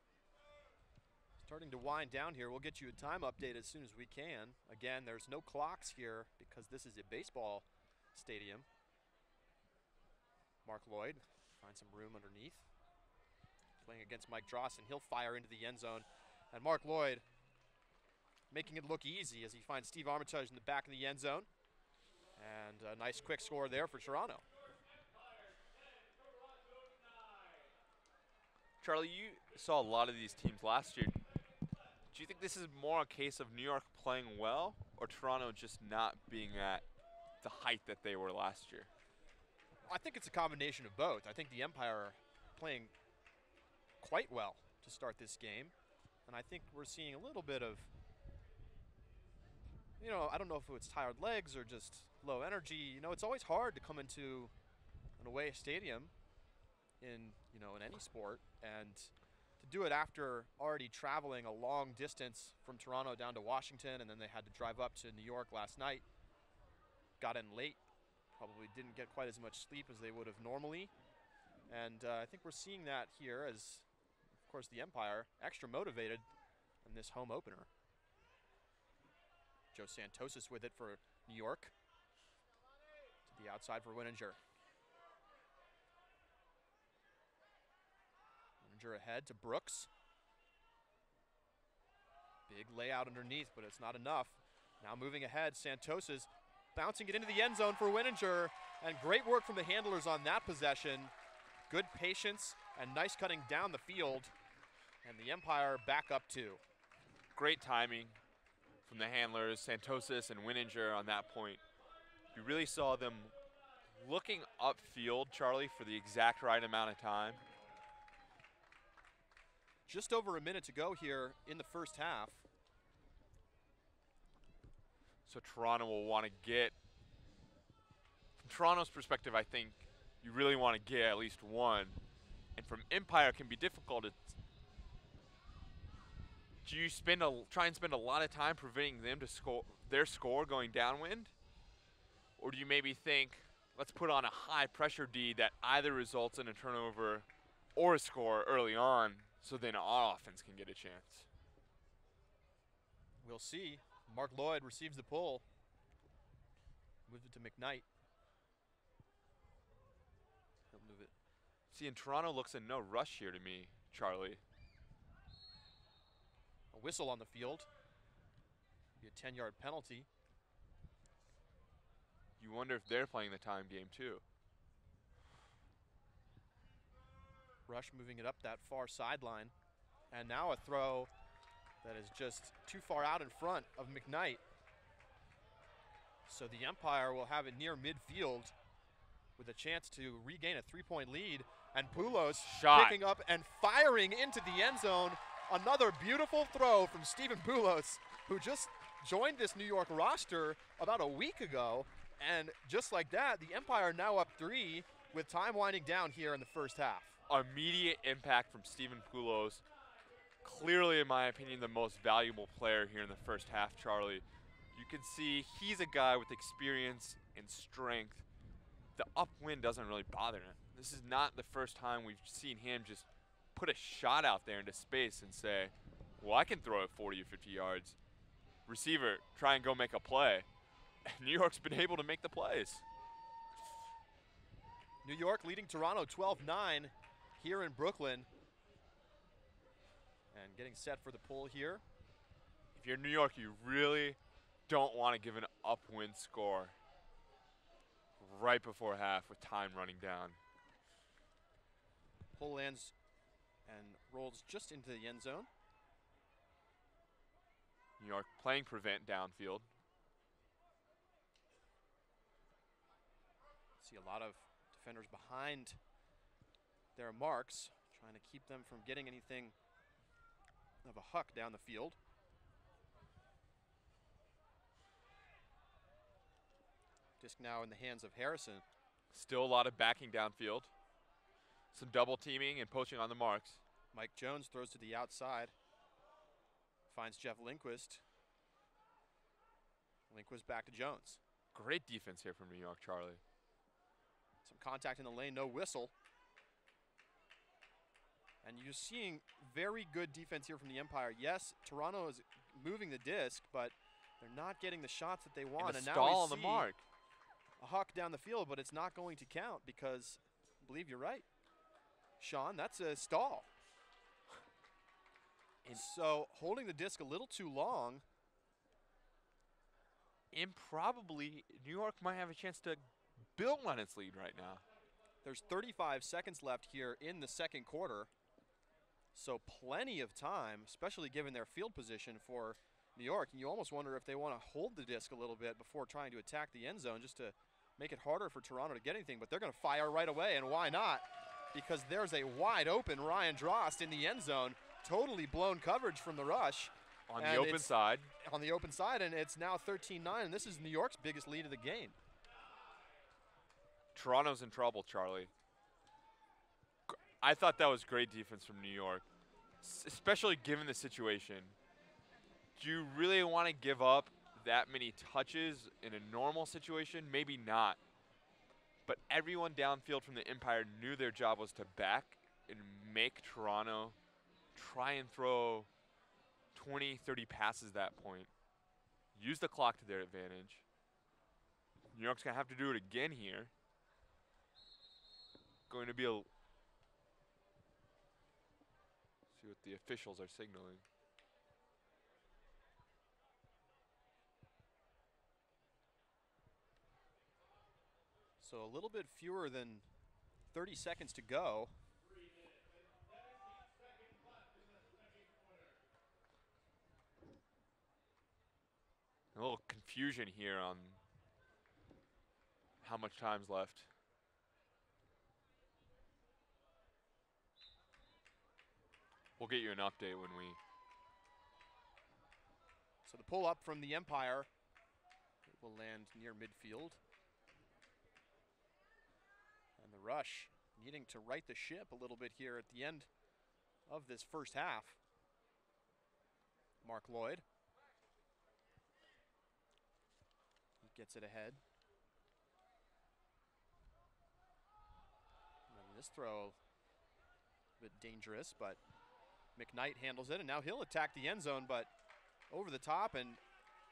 starting to wind down here. We'll get you a time update as soon as we can. Again, there's no clocks here because this is a baseball stadium. Mark Lloyd finds some room underneath. Playing against Mike Dross, and he'll fire into the end zone. And Mark Lloyd making it look easy as he finds Steve Armitage in the back of the end zone. And a nice quick score there for Toronto. Charlie, you saw a lot of these teams last year. Do you think this is more a case of New York playing well or Toronto just not being at the height that they were last year? I think it's a combination of both. I think the Empire are playing quite well to start this game. And I think we're seeing a little bit of, I don't know if it's tired legs or just low energy. It's always hard to come into an away stadium in any sport, and to do it after already traveling a long distance from Toronto down to Washington, and then they had to drive up to New York last night. Got in late, probably didn't get quite as much sleep as they would have normally. And I think we're seeing that here as, of course, the Empire extra motivated in this home opener. Joe Santosis with it for New York. To the outside for Wininger. Wininger ahead to Brooks. Big layout underneath, but it's not enough. Now moving ahead, Santosis bouncing it into the end zone for Wininger. And great work from the handlers on that possession. Good patience and nice cutting down the field. And the Empire back up 2. Great timing from the handlers, Santosis and Wininger on that point. You really saw them looking upfield, Charlie, for the exact right amount of time. Just over a minute to go here in the first half. So Toronto will want to get, from Toronto's perspective, I think you really want to get at least one. And from Empire, it can be difficult. Do you try and spend a lot of time preventing them to score their score going downwind? Or do you maybe think, let's put on a high pressure D that either results in a turnover or a score early on, so then our offense can get a chance? We'll see. Mark Lloyd receives the pull. Moves it to McKnight. He'll move it. See, and Toronto looks in no rush here to me, Charlie. A whistle on the field. Be a 10-yard penalty. You wonder if they're playing the time game too. Rush moving it up that far sideline. And now a throw that is just too far out in front of McKnight. So the Empire will have it near midfield with a chance to regain a 3-point lead. And Poulos picking up and firing into the end zone. Another beautiful throw from Stephen Poulos, who just joined this New York roster about a week ago. And just like that, the Empire now up 3 with time winding down here in the first half. Immediate impact from Stephen Poulos. Clearly, in my opinion, the most valuable player here in the first half, Charlie. You can see he's a guy with experience and strength. The upwind doesn't really bother him. This is not the first time we've seen him just put a shot out there into space and say, well, I can throw it 40 or 50 yards. Receiver, try and go make a play. And New York's been able to make the plays. New York leading Toronto 12-9 here in Brooklyn. And getting set for the pull here. If you're New York, you really don't want to give an upwind score right before half with time running down. Pull lands and rolls just into the end zone. New York playing prevent downfield. See a lot of defenders behind their marks, trying to keep them from getting anything of a huck down the field. Disc now in the hands of Harrison. Still a lot of backing downfield. Some double teaming and poaching on the marks. Mike Jones throws to the outside. Finds Jeff Lindquist. Lindquist back to Jones. Great defense here from New York, Charlie. Some contact in the lane, no whistle. And you're seeing very good defense here from the Empire. Yes, Toronto is moving the disc, but they're not getting the shots that they want. And now stall we on the see mark. a huck down the field, but it's not going to count because I believe you're right, Sean, that's a stall. And so holding the disc a little too long. And probably New York might have a chance to build on its lead right now. There's 35 seconds left here in the second quarter. So plenty of time, especially given their field position for New York. And you almost wonder if they want to hold the disc a little bit before trying to attack the end zone just to make it harder for Toronto to get anything. But they're going to fire right away, and why not? Because there's a wide open Ryan Drost in the end zone. Totally blown coverage from the rush. On the open side. On the open side, and it's now 13-9, and this is New York's biggest lead of the game. Toronto's in trouble, Charlie. I thought that was great defense from New York, especially given the situation. Do you really want to give up that many touches in a normal situation? Maybe not. But everyone downfield from the Empire knew their job was to back and make Toronto try and throw 20, 30 passes at that point. Use the clock to their advantage. New York's going to have to do it again here. Going to be a... See what the officials are signaling. So a little bit fewer than 30 seconds to go. A little confusion here on how much time's left. We'll get you an update when we... So the pull up from the Empire, it will land near midfield. And the rush needing to right the ship a little bit here at the end of this first half. Mark Lloyd. He gets it ahead. And this throw a bit dangerous, but McKnight handles it, and now he'll attack the end zone, but over the top, and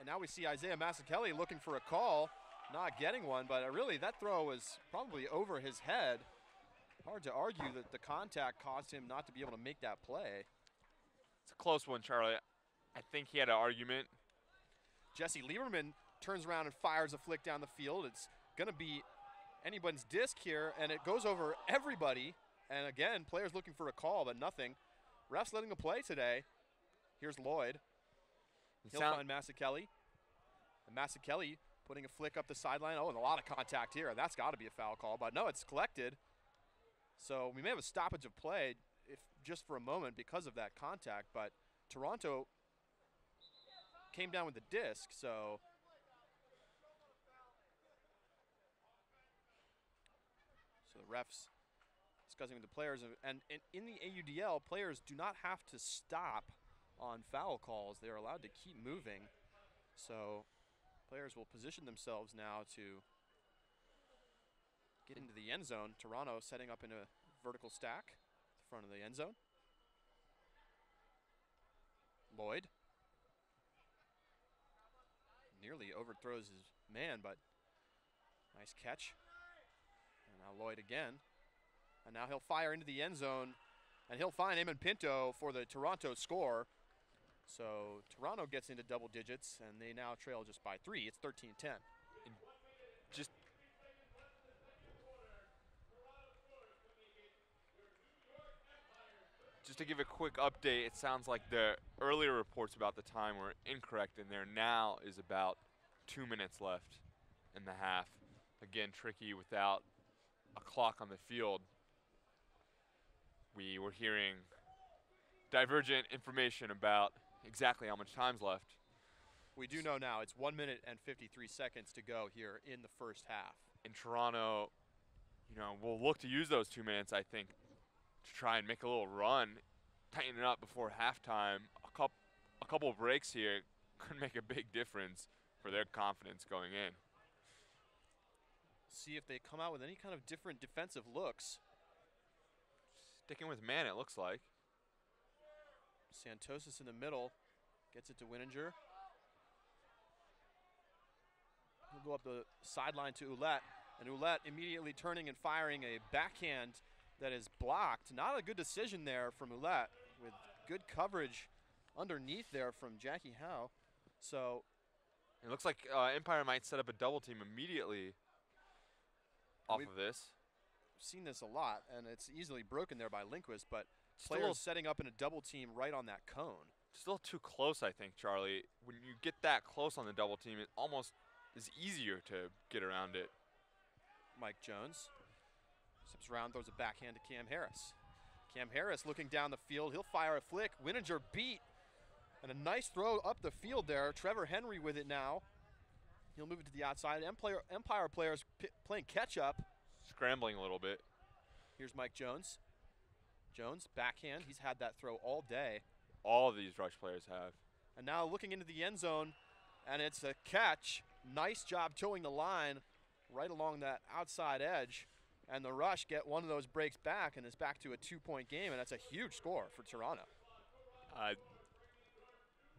now we see Isaiah Masekeli looking for a call, not getting one, but really that throw was probably over his head. Hard to argue that the contact caused him not to be able to make that play. It's a close one, Charlie. I think he had an argument. Jesse Lieberman turns around and fires a flick down the field. It's going to be anybody's disc here, and it goes over everybody. And again, players looking for a call, but nothing. Refs letting him play today. Here's Lloyd. He'll find Masekeli. And Masekeli putting a flick up the sideline. Oh, and a lot of contact here. That's got to be a foul call, but no, it's collected. So we may have a stoppage of play if just for a moment because of that contact, but Toronto came down with the disc, so the refs discussing with the players, and in the AUDL, players do not have to stop on foul calls. They're allowed to keep moving. So players will position themselves now to get into the end zone. Toronto setting up in a vertical stack at the front of the end zone. Lloyd nearly overthrows his man, but nice catch. And now Lloyd again. And now he'll fire into the end zone. And he'll find Eamon Pinto for the Toronto score. So Toronto gets into double digits, and they now trail just by 3. It's 13-10. Just to give a quick update, it sounds like the earlier reports about the time were incorrect, and there now is about 2 minutes left in the half. Again, tricky without a clock on the field. We were hearing divergent information about exactly how much time's left. We do know now it's 1 minute and 53 seconds to go here in the first half. In Toronto, will look to use those 2 minutes, I think, to try and make a little run, tighten it up before halftime. A couple of breaks here could make a big difference for their confidence going in. See if they come out with any kind of different defensive looks. Sticking with man, it looks like. Santosis in the middle, gets it to Wininger. He'll go up the sideline to Ouellette, and Ouellette immediately turning and firing a backhand that is blocked. Not a good decision there from Ouellette, with good coverage underneath there from Jackie Howe. So it looks like Empire might set up a double team immediately off of this. We've seen this a lot, and it's easily broken there by Lindquist, but Still players setting up in a double team right on that cone. Still too close, I think, Charlie. When you get that close on the double team, it almost is easier to get around it. Mike Jones steps around, throws a backhand to Cam Harris. Cam Harris looking down the field. He'll fire a flick. Wininger beat. And a nice throw up the field there. Trevor Henry with it now. He'll move it to the outside. Empire players playing catch-up. Scrambling a little bit. Here's Mike Jones. Jones, backhand. He's had that throw all day. All of these rush players have. And now looking into the end zone, and it's a catch. Nice job towing the line right along that outside edge. And the Rush get one of those breaks back, and it's back to a 2-point game, and that's a huge score for Toronto.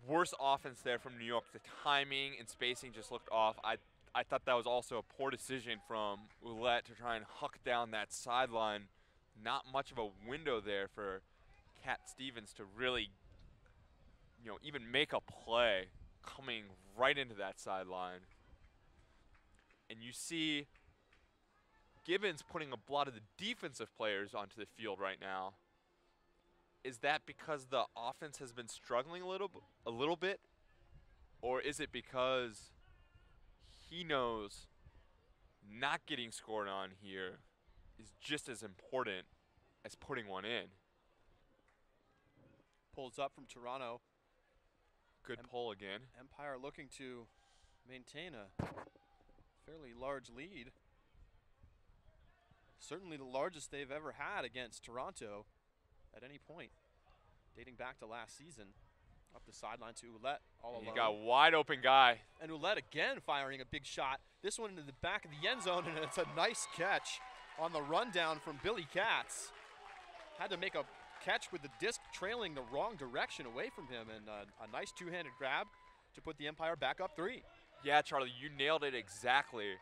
Worse offense there from New York. The timing and spacing just looked off. I thought that was also a poor decision from Ouellette to try and huck down that sideline. Not much of a window there for Cat Stevens to really, even make a play coming right into that sideline. And you see Gibbons putting a lot of the defensive players onto the field right now. Is that because the offense has been struggling a little bit? Or is it because he knows not getting scored on here is just as important as putting one in? Pulls up from Toronto. Good pull again. Empire looking to maintain a fairly large lead. Certainly the largest they've ever had against Toronto at any point, dating back to last season. Up the sideline to Ouellette all alone. You got a wide open guy. And Ouellette again firing a big shot. This one into the back of the end zone, and it's a nice catch on the rundown from Billy Katz. Had to make a catch with the disc trailing the wrong direction away from him, and a nice two-handed grab to put the Empire back up 3. Yeah, Charlie, you nailed it exactly.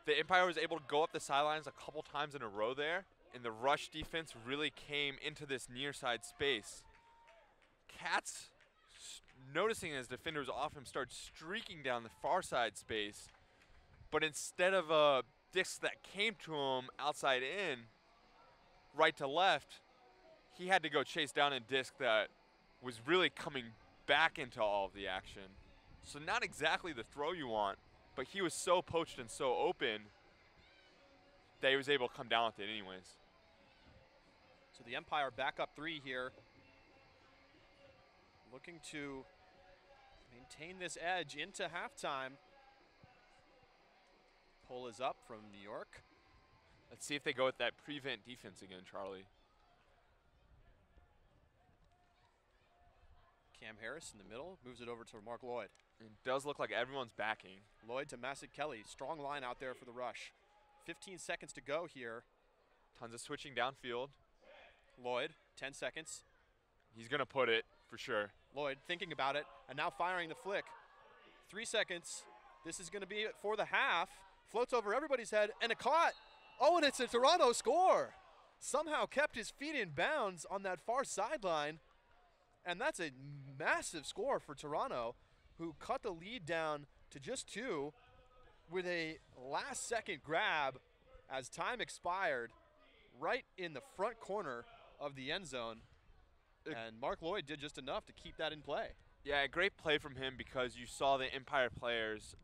The Empire was able to go up the sidelines a couple times in a row there, and the rush defense really came into this near side space. Katz, noticing his defenders off him, starts streaking down the far side space, but instead of a disc that came to him outside in, right to left, he had to go chase down a disc that was really coming back into all of the action. So not exactly the throw you want, but he was so poached and so open that he was able to come down with it anyways. So the Empire back up 3 here. Looking to maintain this edge into halftime. Pull is up from New York. Let's see if they go with that prevent defense again, Charlie. Cam Harris in the middle, moves it over to Mark Lloyd. It does look like everyone's backing. Lloyd to Masik Kelly, strong line out there for the Rush. 15 seconds to go here. Tons of switching downfield. Lloyd, 10 seconds. He's gonna put it for sure. Lloyd thinking about it, and now firing the flick. 3 seconds. This is gonna be it for the half. Floats over everybody's head, and a caught. Oh, and it's a Toronto score. somehow kept his feet in bounds on that far sideline. And that's a massive score for Toronto, who cut the lead down to just 2 with a last-second grab as time expired right in the front corner of the end zone. And Mark Lloyd did just enough to keep that in play. Yeah, a great play from him because you saw the Empire players,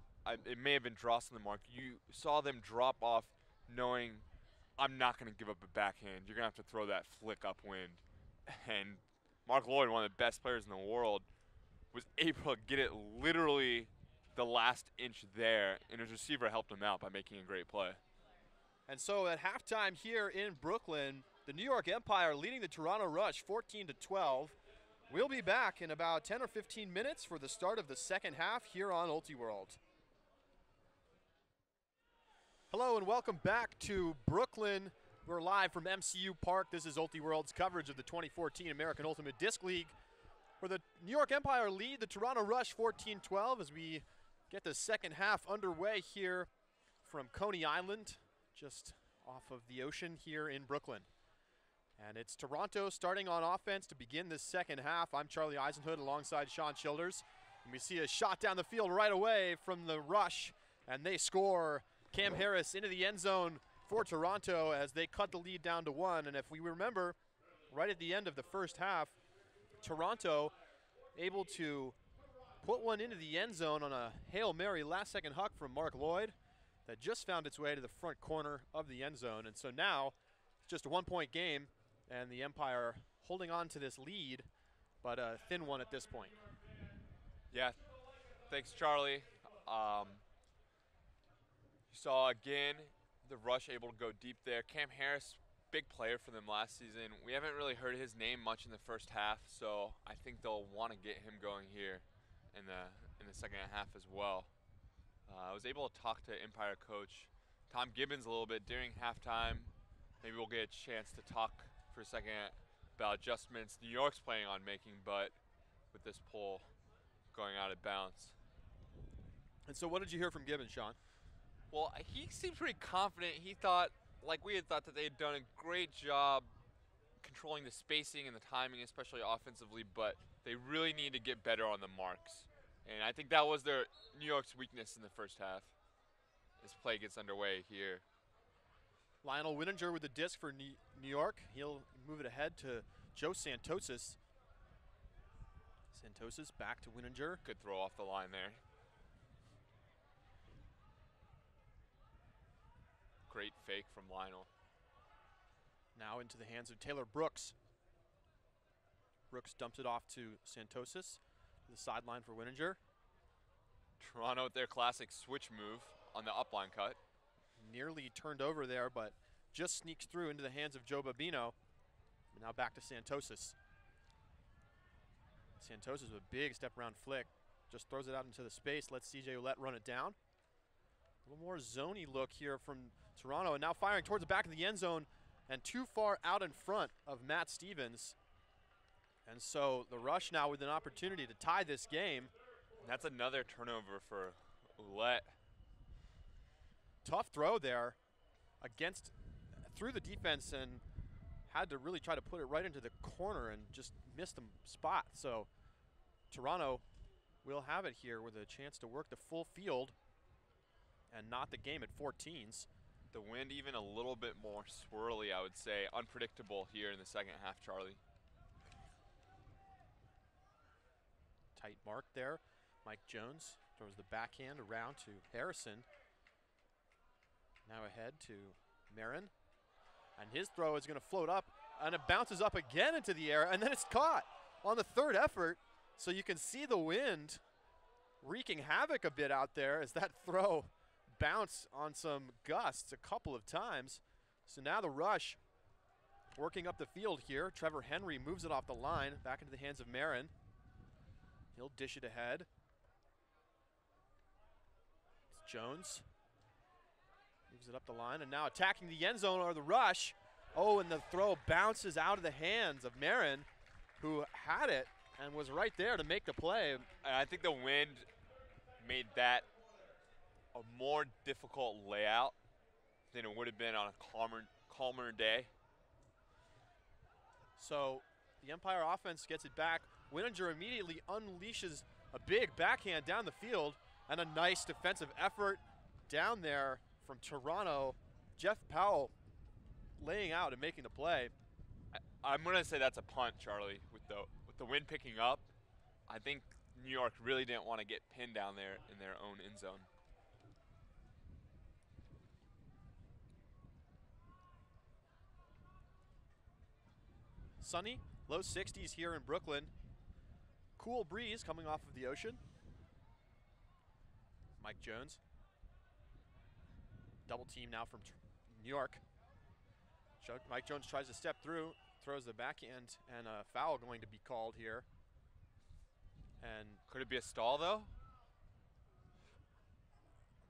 it may have been Dross on the mark, you saw them drop off knowing I'm not going to give up a backhand. You're going to have to throw that flick upwind. And Mark Lloyd, one of the best players in the world, was able to get it literally the last inch there, and his receiver helped him out by making a great play. And so at halftime here in Brooklyn, the New York Empire leading the Toronto Rush 14-12. We'll be back in about 10 or 15 minutes for the start of the second half here on Ultiworld. Hello and welcome back to Brooklyn. We're live from MCU Park. This is Ultiworld's coverage of the 2014 American Ultimate Disc League, where the New York Empire lead the Toronto Rush 14-12 as we get the second half underway here from Coney Island, just off of the ocean here in Brooklyn. And it's Toronto starting on offense to begin this second half. I'm Charlie Eisenhood alongside Sean Childers. And we see a shot down the field right away from the Rush, and they score. Cam Harris into the end zone for Toronto as they cut the lead down to 1. And if we remember, right at the end of the first half, Toronto able to put one into the end zone on a Hail Mary last-second huck from Mark Lloyd that just found its way to the front corner of the end zone. And so now it's just a one-point game, and the Empire holding on to this lead, but a thin one at this point. Yeah, thanks, Charlie. You saw again the Rush able to go deep there. Cam Harris, big player for them last season. We haven't really heard his name much in the first half, so I think they'll want to get him going here in the second half as well. I was able to talk to Empire coach Tom Gibbons a little bit during halftime. Maybe we'll get a chance to talk for a second about adjustments New York's planning on making, but with this pull going out of bounds. And so what did you hear from Gibbons, Sean? Well, he seemed pretty confident. He thought, like we had thought, that they had done a great job controlling the spacing and the timing, especially offensively, but they really need to get better on the marks. And I think that was their New York's weakness in the first half. This play gets underway here. Lionel Winninger with the disc for New York. He'll move it ahead to Joe Santosis. Santosis back to Winninger. Good throw off the line there. Great fake from Lionel. Now into the hands of Taylor Brooks. Brooks dumps it off to Santosis. To the sideline for Winninger. Toronto with their classic switch move on the upline cut. Nearly turned over there, but just sneaks through into the hands of Joe Babino. And now back to Santosis. Santosis with a big step-around flick. Just throws it out into the space, lets C.J. Ouellette run it down. A little more zony look here from Toronto, and now firing towards the back of the end zone and too far out in front of Matt Stevens. And so the Rush now with an opportunity to tie this game. And that's another turnover for Ouellette. Tough throw there through the defense, and had to really try to put it right into the corner and just missed the spot. So Toronto will have it here with a chance to work the full field and not the game at 14s. The wind even a little bit more swirly, I would say. Unpredictable here in the second half, Charlie. Tight mark there. Mike Jones throws the backhand around to Harrison. Now ahead to Marin. And his throw is going to float up, and it bounces up again into the air, and then it's caught on the third effort. So you can see the wind wreaking havoc a bit out there as that throw bounced on some gusts a couple of times. So now the Rush working up the field here. Trevor Henry moves it off the line, back into the hands of Marin. He'll dish it ahead. It's Jones. Moves it up the line, and now attacking the end zone are the Rush. Oh, and the throw bounces out of the hands of Marin, who had it and was right there to make the play. And I think the wind made that a more difficult layout than it would have been on a calmer day. So the Empire offense gets it back. Winninger immediately unleashes a big backhand down the field and a nice defensive effort down there from Toronto. Jeff Powell laying out and making the play. I'm gonna say that's a punt, Charlie. With the wind picking up, I think New York really didn't want to get pinned down there in their own end zone. Sunny, low 60s here in Brooklyn. Cool breeze coming off of the ocean. Mike Jones. Double team now from New York. Mike Jones tries to step through, throws the backhand, and a foul going to be called here. And could it be a stall though?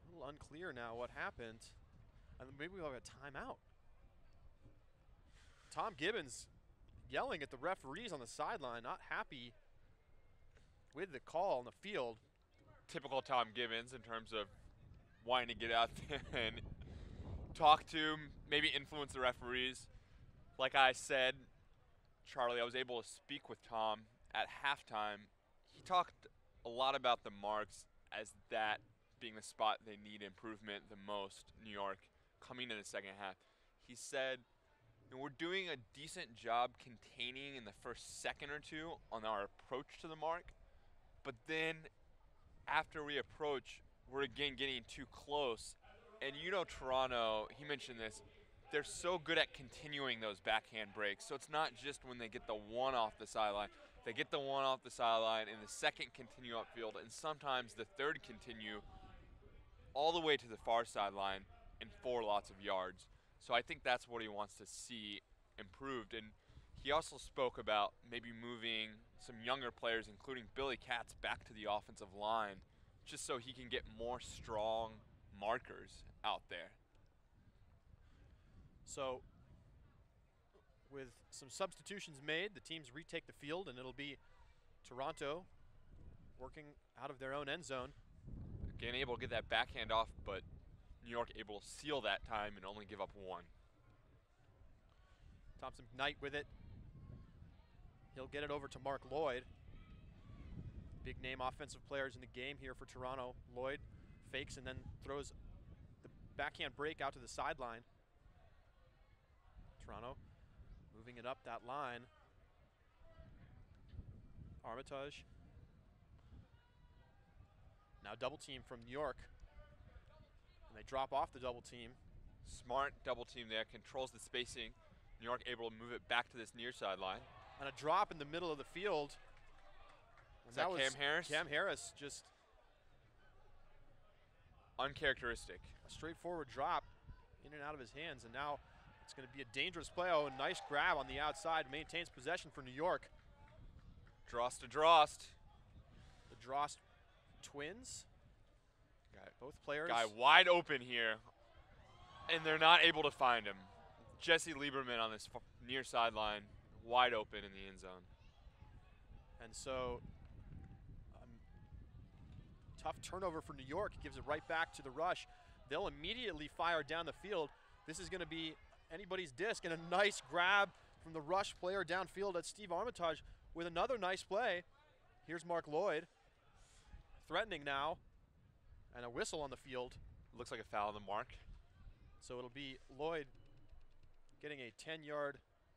A little unclear now what happened. And maybe we'll have a timeout. Tom Gibbons yelling at the referees on the sideline, not happy with the call on the field. Typical Tom Gibbons in terms of wanting to get out there and talk to, maybe influence the referees. Like I said, Charlie, I was able to speak with Tom at halftime. He talked a lot about the marks as that being the spot they need improvement the most, New York, coming in the second half. He said, we're doing a decent job containing in the first second or two on our approach to the mark, but then after we approach, we're again getting too close. And you know Toronto, he mentioned this, they're so good at continuing those backhand breaks. So it's not just when they get the one off the sideline. They get the one off the sideline and the second continue upfield, and sometimes the third continue all the way to the far sideline and for lots of yards. So I think that's what he wants to see improved. And he also spoke about maybe moving some younger players, including Billy Katz, back to the offensive line, just so he can get more strong markers out there. So with some substitutions made, the teams retake the field, and it'll be Toronto working out of their own end zone. Again, able to get that backhand off, but New York able to seal that time and only give up one. Thompson Knight with it. He'll get it over to Mark Lloyd. Big name offensive players in the game here for Toronto. Lloyd fakes and then throws the backhand break out to the sideline. Toronto moving it up that line. Armitage. Now double team from New York. And they drop off the double team. Smart double team there, controls the spacing. New York able to move it back to this near sideline. And a drop in the middle of the field. Is that Cam Harris? Cam Harris, just uncharacteristic. A straightforward drop in and out of his hands, and now it's going to be a dangerous play. Oh, a nice grab on the outside, maintains possession for New York. Drost to Drost. The Drost twins. Both players. Guy wide open here, and they're not able to find him. Jesse Lieberman on this near sideline, wide open in the end zone. And so, tough turnover for New York. Gives it right back to the rush. They'll immediately fire down the field. This is going to be anybody's disc, and a nice grab from the rush player downfield at Steve Armitage with another nice play. Here's Mark Lloyd, threatening now, and a whistle on the field. Looks like a foul on the mark. So it'll be Lloyd getting a 10-yard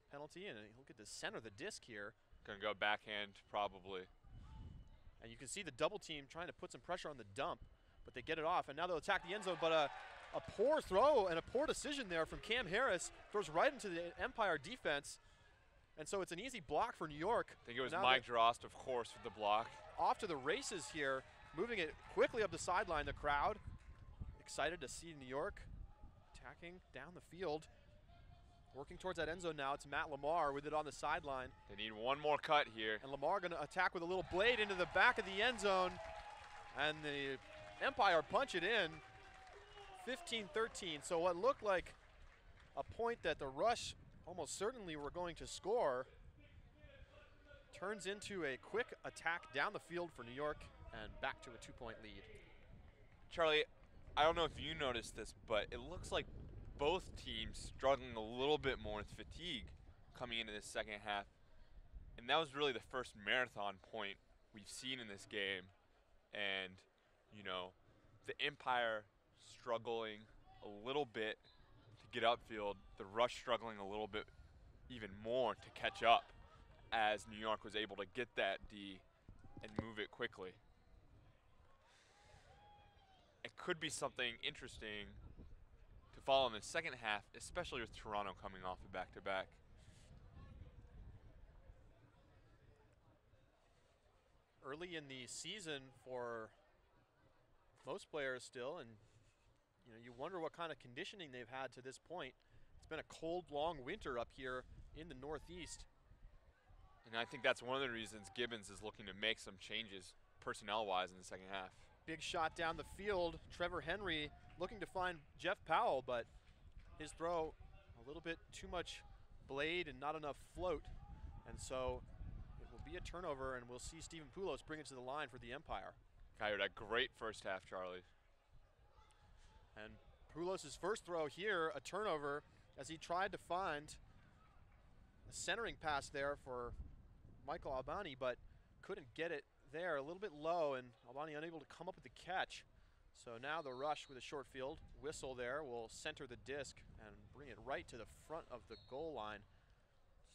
penalty, and he'll get to center the disc here. Gonna go backhand, probably. And you can see the double team trying to put some pressure on the dump, but they get it off, and now they'll attack the end zone, but a poor throw and a poor decision there from Cam Harris. Throws right into the Empire defense, and so it's an easy block for New York. I think it was Mike Drost, of course, with the block. Off to the races here, moving it quickly up the sideline. The crowd excited to see New York attacking down the field. Working towards that end zone now. It's Matt Lamar with it on the sideline. They need one more cut here. And Lamar going to attack with a little blade into the back of the end zone. And the Empire punch it in. 15-13. So what looked like a point that the Rush almost certainly were going to score turns into a quick attack down the field for New York and back to a 2-point lead. Charlie, I don't know if you noticed this, but it looks like both teams struggling a little bit more with fatigue coming into this second half. And that was really the first marathon point we've seen in this game. And, you know, the Empire struggling a little bit to get upfield, the Rush struggling a little bit even more to catch up as New York was able to get that D and move it quickly. It could be something interesting to follow in the second half, especially with Toronto coming off a back-to-back. Early in the season for most players still, and you wonder what kind of conditioning they've had to this point. It's been a cold, long winter up here in the Northeast. And I think that's one of the reasons Gibbons is looking to make some changes personnel-wise in the second half. Big shot down the field. Trevor Henry looking to find Jeff Powell, but his throw a little bit too much blade and not enough float. And so it will be a turnover, and we'll see Stephen Poulos bring it to the line for the Empire. Coyote, a great first half, Charlie. And Poulos' first throw here, a turnover, as he tried to find a centering pass there for Michael Albani, but couldn't get it there. A little bit low, and Albani unable to come up with the catch. So now the Rush with a short field whistle there will center the disc and bring it right to the front of the goal line.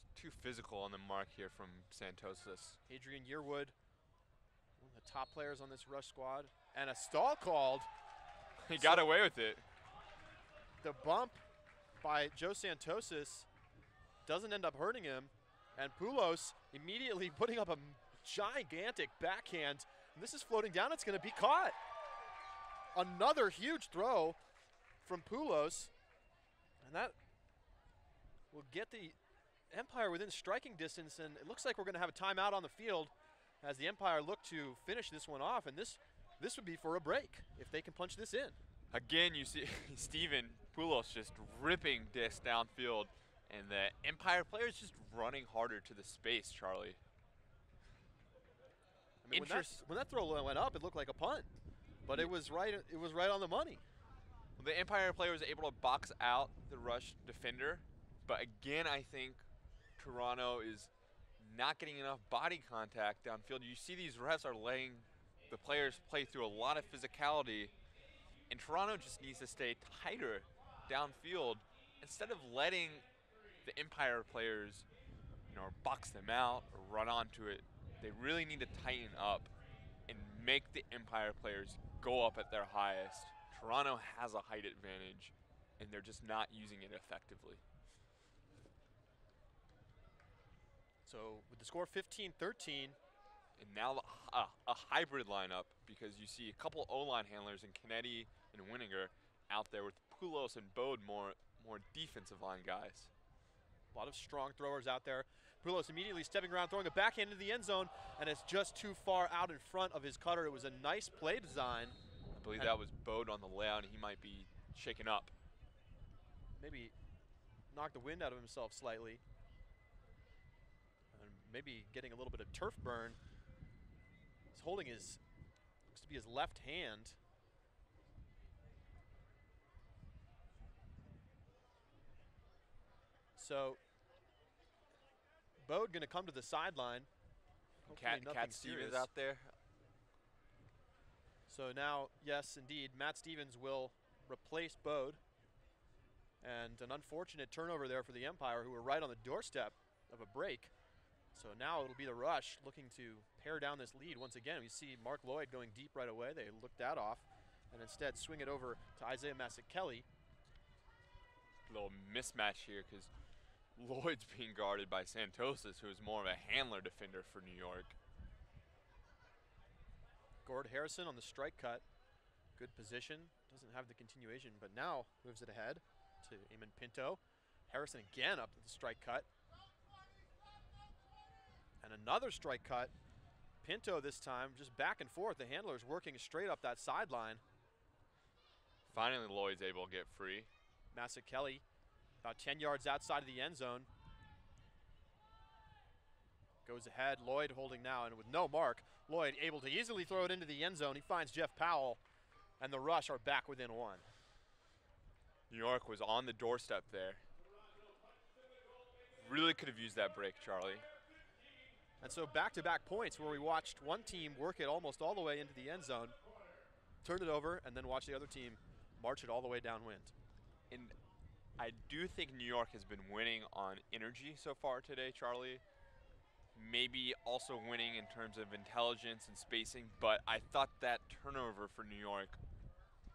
It's too physical on the mark here from Santosis. Adrian Yearwood, one of the top players on this Rush squad, and a stall called. He got away with it. The bump by Joe Santosis doesn't end up hurting him, and Poulos immediately putting up a gigantic backhand. And this is floating down. It's going to be caught. Another huge throw from Poulos, and that will get the Empire within striking distance, and it looks like we're going to have a timeout on the field as the Empire look to finish this one off, and this would be for a break if they can punch this in. Again, you see Stephen Poulos just ripping discs downfield, and the Empire players just running harder to the space, Charlie. I mean, when that throw went up, it looked like a punt, but it was right on the money. The Empire player was able to box out the Rush defender, but again, I think Toronto is not getting enough body contact downfield. You see these refs are letting the players play through a lot of physicality, and Toronto just needs to stay tighter downfield instead of letting the Empire players, box them out or run onto it. They really need to tighten up and make the Empire players go up at their highest. Toronto has a height advantage, and they're just not using it effectively. So with the score 15-13. And now a hybrid lineup, because you see a couple O-line handlers in Kennedy and Winiger out there with Poulos and Bode more defensive line guys. A lot of strong throwers out there. Poulos immediately stepping around, throwing a backhand into the end zone, and it's just too far out in front of his cutter. It was a nice play design. I believe that was Bode on the layout, and he might be shaken up. Maybe knocked the wind out of himself slightly. And maybe getting a little bit of turf burn. He's holding looks to be his left hand. So Bode going to come to the sideline. Cat Stevens out there. So now, yes, indeed, Matt Stevens will replace Bode. And an unfortunate turnover there for the Empire, who were right on the doorstep of a break. So now it'll be the Rush looking to pare down this lead once again. We see Mark Lloyd going deep right away. They look that off and instead swing it over to Isaiah Massakelli. Little mismatch here because Lloyd's being guarded by Santosis, who is more of a handler defender for New York. Gord Harrison on the strike cut. Good position. Doesn't have the continuation, but now moves it ahead to Eamon Pinto. Harrison again up to the strike cut. And another strike cut. Pinto this time just back and forth. The handler's working straight up that sideline. Finally, Lloyd's able to get free. Massakelli about 10 yards outside of the end zone. Goes ahead, Lloyd holding now, and with no mark, Lloyd able to easily throw it into the end zone. He finds Jeff Powell, and the Rush are back within one. New York was on the doorstep there. really could have used that break, Charlie. And so back-to-back points where we watched one team work it almost all the way into the end zone, turn it over, and then watch the other team march it all the way downwind. And I do think New York has been winning on energy so far today, Charlie. Maybe also winning in terms of intelligence and spacing, but I thought that turnover for New York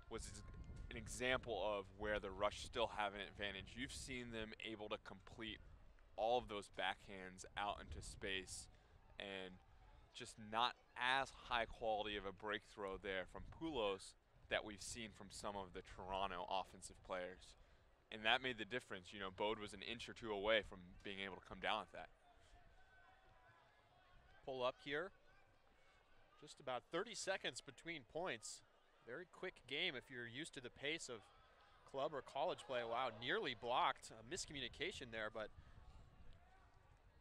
was an example of where the Rush still have an advantage. You've seen them able to complete all of those backhands out into space, and just not as high quality of a break throw there from Poulos that we've seen from some of the Toronto offensive players. And that made the difference. You know, Bode was an inch or two away from being able to come down with that. Pull up here. Just about 30 seconds between points. Very quick game if you're used to the pace of club or college play. Wow, nearly blocked. A miscommunication there, but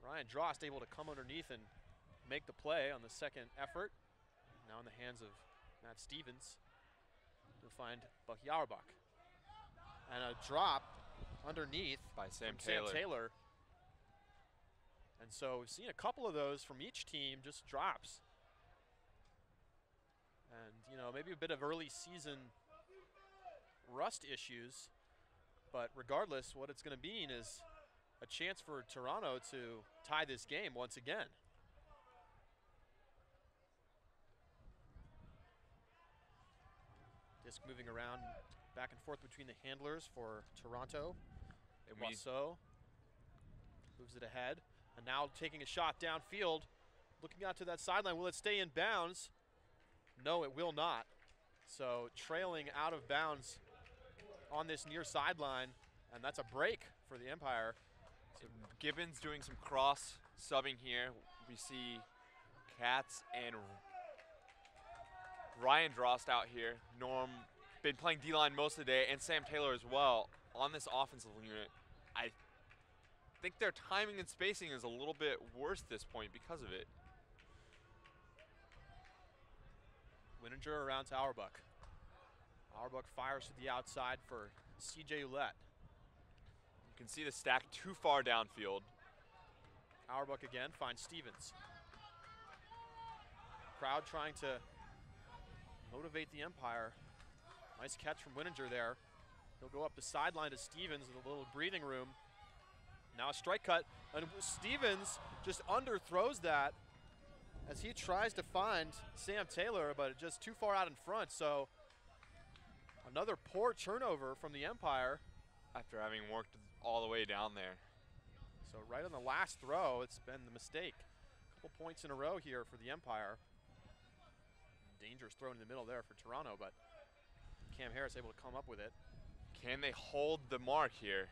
Ryan Drost able to come underneath and make the play on the second effort. Now in the hands of Matt Stevens. He'll find Buck Auerbach. And a drop underneath by Sam Taylor. And so we've seen a couple of those from each team, just drops. And, you know, maybe a bit of early season rust issues. But regardless, what it's going to mean is a chance for Toronto to tie this game once again. Disc moving around back and forth between the handlers for Toronto. And Wham-O moves it ahead. And now taking a shot downfield, looking out to that sideline. Will it stay in bounds? No, it will not. So trailing out of bounds on this near sideline, and that's a break for the Empire. So Gibbons doing some cross subbing here. We see Katz and Ryan Drost out here. Norm been playing D-line most of the day, and Sam Taylor as well on this offensive unit. I think their timing and spacing is a little bit worse this point because of it. Wininger around to Auerbach. Auerbach fires to the outside for C.J. Ouellette. You can see the stack too far downfield. Auerbach again finds Stevens. Crowd trying to motivate the Empire. Nice catch from Wininger there. He'll go up the sideline to Stevens with a little breathing room. Now a strike cut, and Stevens just underthrows that as he tries to find Sam Taylor, but just too far out in front. So another poor turnover from the Empire. After having worked all the way down there. So right on the last throw, it's been the mistake. A couple points in a row here for the Empire. Dangerous throw in the middle there for Toronto, but Cam Harris able to come up with it. Can they hold the mark here,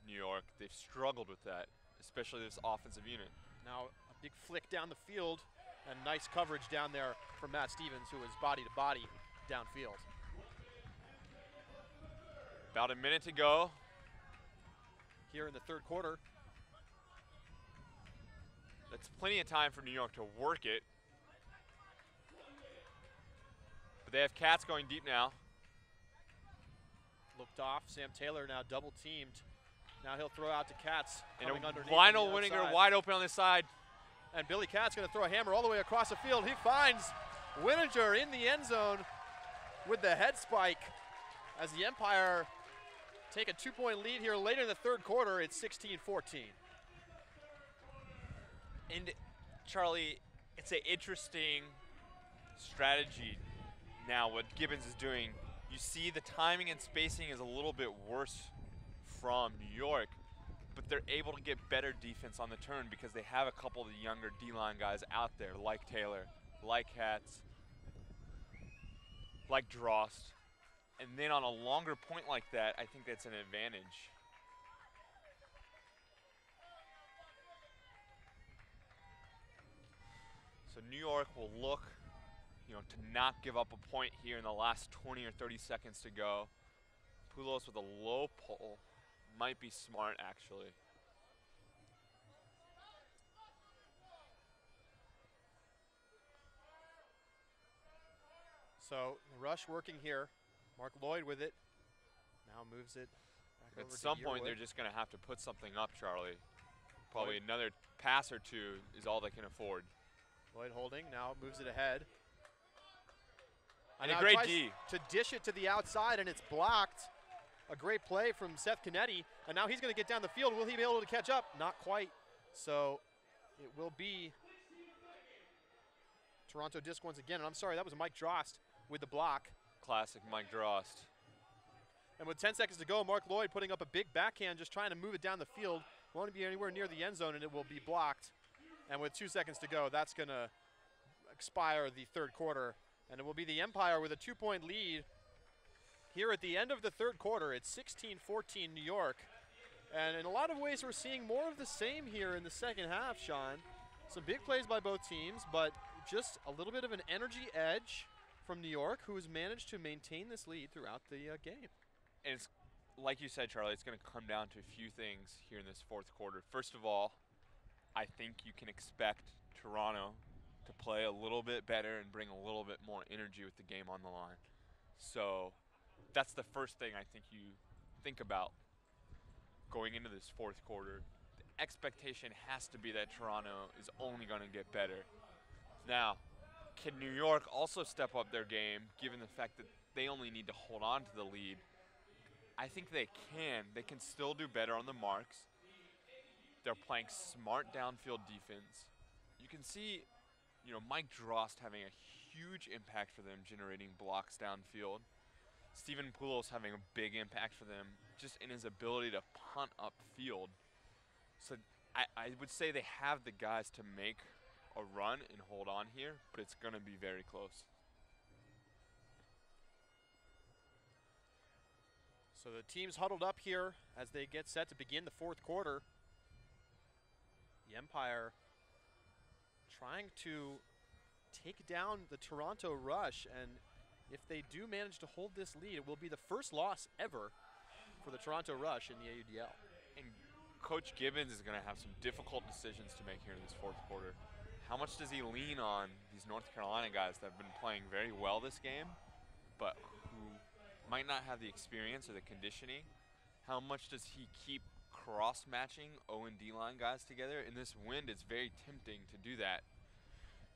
New York? They've struggled with that, especially this offensive unit. Now a big flick down the field, and nice coverage down there from Matt Stevens, who is body to body downfield. About a minute to go. Here in the third quarter. That's plenty of time for New York to work it. But they have Katz going deep now. Looked off. Sam Taylor now double teamed. Now he'll throw out to Katz. And a Lionel Wininger wide open on this side. And Billy Katz going to throw a hammer all the way across the field. He finds Wininger in the end zone with the head spike as the Empire take a 2-point lead here later in the third quarter. It's 16-14. And Charlie, it's an interesting strategy now what Gibbons is doing. You see the timing and spacing is a little bit worse from New York, but they're able to get better defense on the turn because they have a couple of the younger D-line guys out there like Taylor, like Katz, like Drost. And then on a longer point like that, I think that's an advantage. So New York will look, you know, to not give up a point here in the last 20 or 30 seconds to go. Poulos with a low pull might be smart, actually. So the rush working here. Mark Lloyd with it. Now moves it back over At some to point, Yearwood. they're just going to have to put something up, Charlie. Probably another pass or two is all they can afford. Lloyd holding, now moves it ahead. And a great D. To dish it to the outside, and it's blocked. A great play from Seth Canetti, and now he's going to get down the field. Will he be able to catch up? Not quite. So it will be Toronto disc once again. And I'm sorry, that was Mike Drost with the block. Classic Mike Drost. And with 10 seconds to go, Mark Lloyd putting up a big backhand, just trying to move it down the field. Won't be anywhere near the end zone, and it will be blocked. And with 2 seconds to go, that's going to expire the third quarter. And it will be the Empire with a 2-point lead. Here at the end of the third quarter, it's 16-14 New York. And in a lot of ways, we're seeing more of the same here in the second half, Sean. Some big plays by both teams, but just a little bit of an energy edge from New York, who has managed to maintain this lead throughout the game. And it's, like you said, Charlie, it's going to come down to a few things here in this fourth quarter. First of all, I think you can expect Toronto to play a little bit better and bring a little bit more energy with the game on the line. So that's the first thing I think you think about going into this fourth quarter. The expectation has to be that Toronto is only going to get better. Now, can New York also step up their game, given the fact that they only need to hold on to the lead? I think they can. They can still do better on the marks. They're playing smart downfield defense. You can see, Mike Drost having a huge impact for them, generating blocks downfield. Stephen Poulos having a big impact for them just in his ability to punt upfield. So I would say they have the guys to make a run and hold on here, but it's going to be very close. So the team's huddled up here as they get set to begin the fourth quarter. The Empire trying to take down the Toronto rush, and if they do manage to hold this lead, it will be the first loss ever for the Toronto Rush in the AUDL. And Coach Gibbons is going to have some difficult decisions to make here in this fourth quarter. How much does he lean on these North Carolina guys that have been playing very well this game, but who might not have the experience or the conditioning? How much does he keep cross-matching O and D-line guys together? In this wind, it's very tempting to do that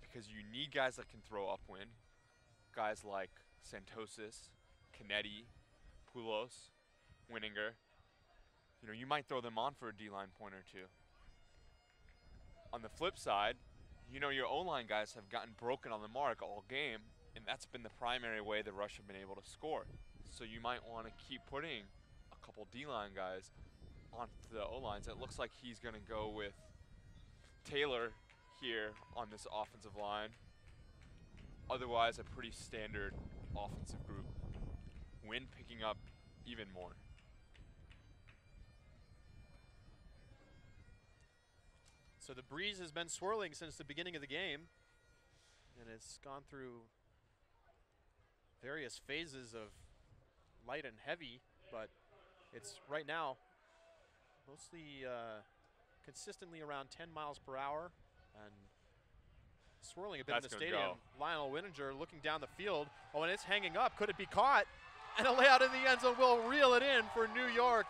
because you need guys that can throw upwind. Guys like Santosis, Canetti, Poulos, Winninger. You might throw them on for a D-line point or two. On the flip side, your O-line guys have gotten broken on the mark all game, and that's been the primary way the Rush have been able to score. So you might want to keep putting a couple D-line guys onto the O-lines. It looks like he's going to go with Taylor here on this offensive line. Otherwise, a pretty standard offensive group. Wind picking up even more. So the breeze has been swirling since the beginning of the game, and it's gone through various phases of light and heavy, but it's right now mostly consistently around 10 miles per hour and swirling a bit in the stadium. Lionel Winninger looking down the field. Oh, and it's hanging up. Could it be caught? And a layout in the end zone will reel it in for New York.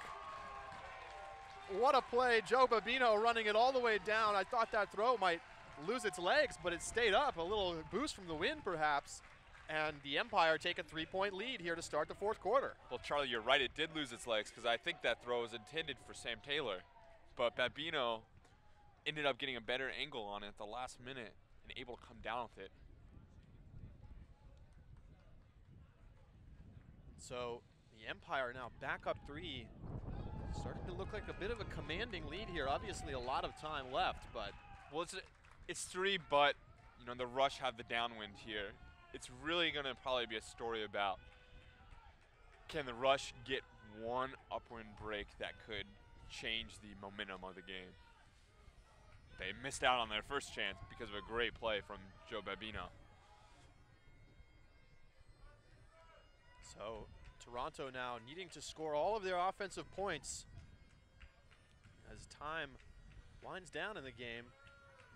What a play. Joe Babino running it all the way down. I thought that throw might lose its legs, but it stayed up. A little boost from the wind, perhaps. And the Empire take a 3-point lead here to start the fourth quarter. Well, Charlie, you're right. It did lose its legs because I think that throw was intended for Sam Taylor. But Babino ended up getting a better angle on it at the last minute and able to come down with it. So the Empire now back up 3. Starting to look like a bit of a commanding lead here. Obviously a lot of time left, but. Well, it's 3, but the Rush have the downwind here. It's really going to probably be a story about can the Rush get one upwind break that could change the momentum of the game. They missed out on their first chance because of a great play from Joe Babino. So Toronto now needing to score all of their offensive points as time winds down in the game.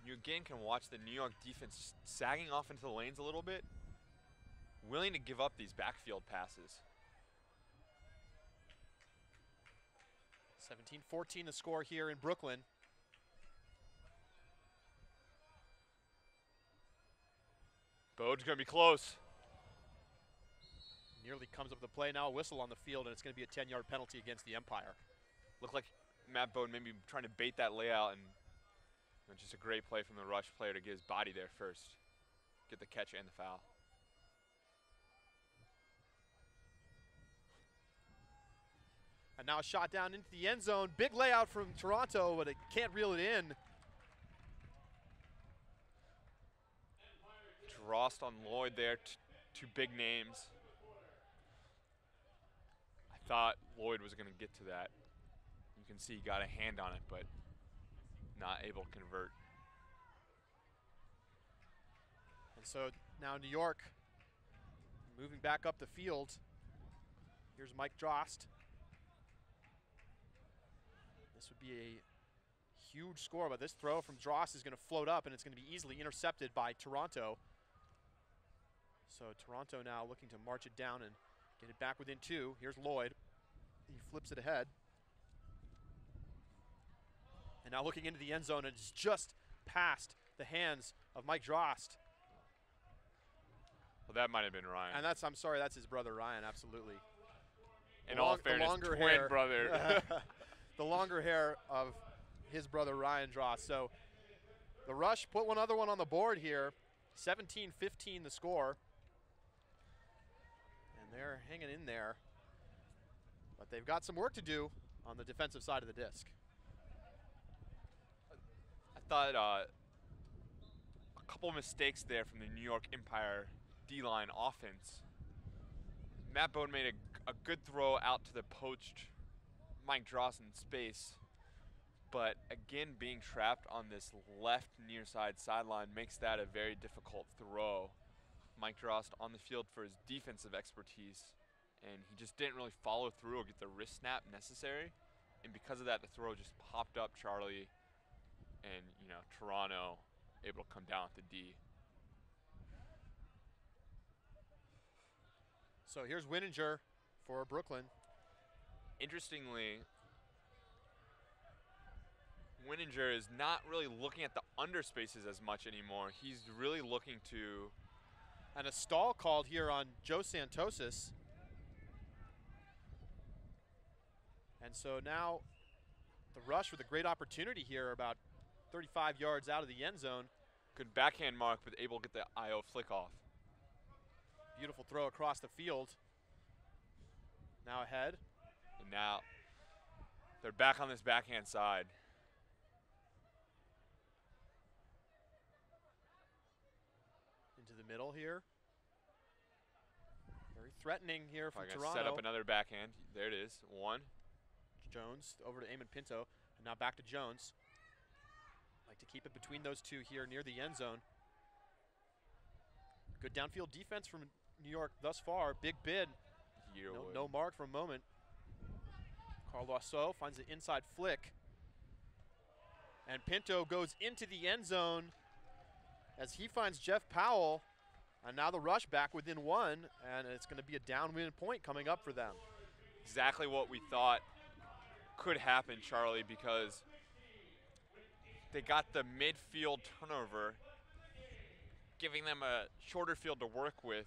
You again can watch the New York defense sagging off into the lanes a little bit, willing to give up these backfield passes. 17-14 the score here in Brooklyn. Bode's going to be close. Nearly comes up with the play. Now a whistle on the field, and it's going to be a 10-yard penalty against the Empire. Looked like Matt Bode maybe trying to bait that layout, and just a great play from the rush player to get his body there first. Get the catch and the foul. And now a shot down into the end zone. Big layout from Toronto, but it can't reel it in. Drost on Lloyd there, two big names. I thought Lloyd was going to get to that. You can see he got a hand on it, but not able to convert. And so now New York moving back up the field. Here's Mike Drost. This would be a huge score, but this throw from Drost is going to float up, and it's going to be easily intercepted by Toronto. So Toronto now looking to march it down and get it back within 2. Here's Lloyd. He flips it ahead. And now looking into the end zone, and it's just past the hands of Mike Drost. Well, that might have been Ryan. And that's, I'm sorry, that's his brother Ryan, absolutely. In all fairness, twin brother. The longer hair of his brother Ryan Drost. So the Rush put one other one on the board here. 17-15 the score. And they're hanging in there. But they've got some work to do on the defensive side of the disc. I thought a couple mistakes there from the New York Empire D-line offense. Matt Bode made a good throw out to the poached Mike Drost in space, but again, being trapped on this left near side sideline makes that a very difficult throw. Mike Drost on the field for his defensive expertise, and he just didn't really follow through or get the wrist snap necessary, and because of that, the throw just popped up Charlie, and Toronto able to come down with the D. So here's Wininger for Brooklyn. Interestingly, Wininger is not really looking at the underspaces as much anymore. He's really looking to... And a stall called here on Joe Santosis. And so now the Rush with a great opportunity here, about 35 yards out of the end zone. Good backhand mark, but able to get the IO flick off. Beautiful throw across the field. Now ahead. And now they're back on this backhand side. Into the middle here. Very threatening here from Toronto. Set up another backhand. There it is. One. Jones over to Eamon Pinto. And now back to Jones. Like to keep it between those two here near the end zone. Good downfield defense from New York thus far. Big bid. No mark for a moment. Carl Loiseau finds the inside flick. And Pinto goes into the end zone as he finds Jeff Powell. And now the Rush back within 1, and it's going to be a downwind point coming up for them. Exactly what we thought could happen, Charlie, because they got the midfield turnover, giving them a shorter field to work with,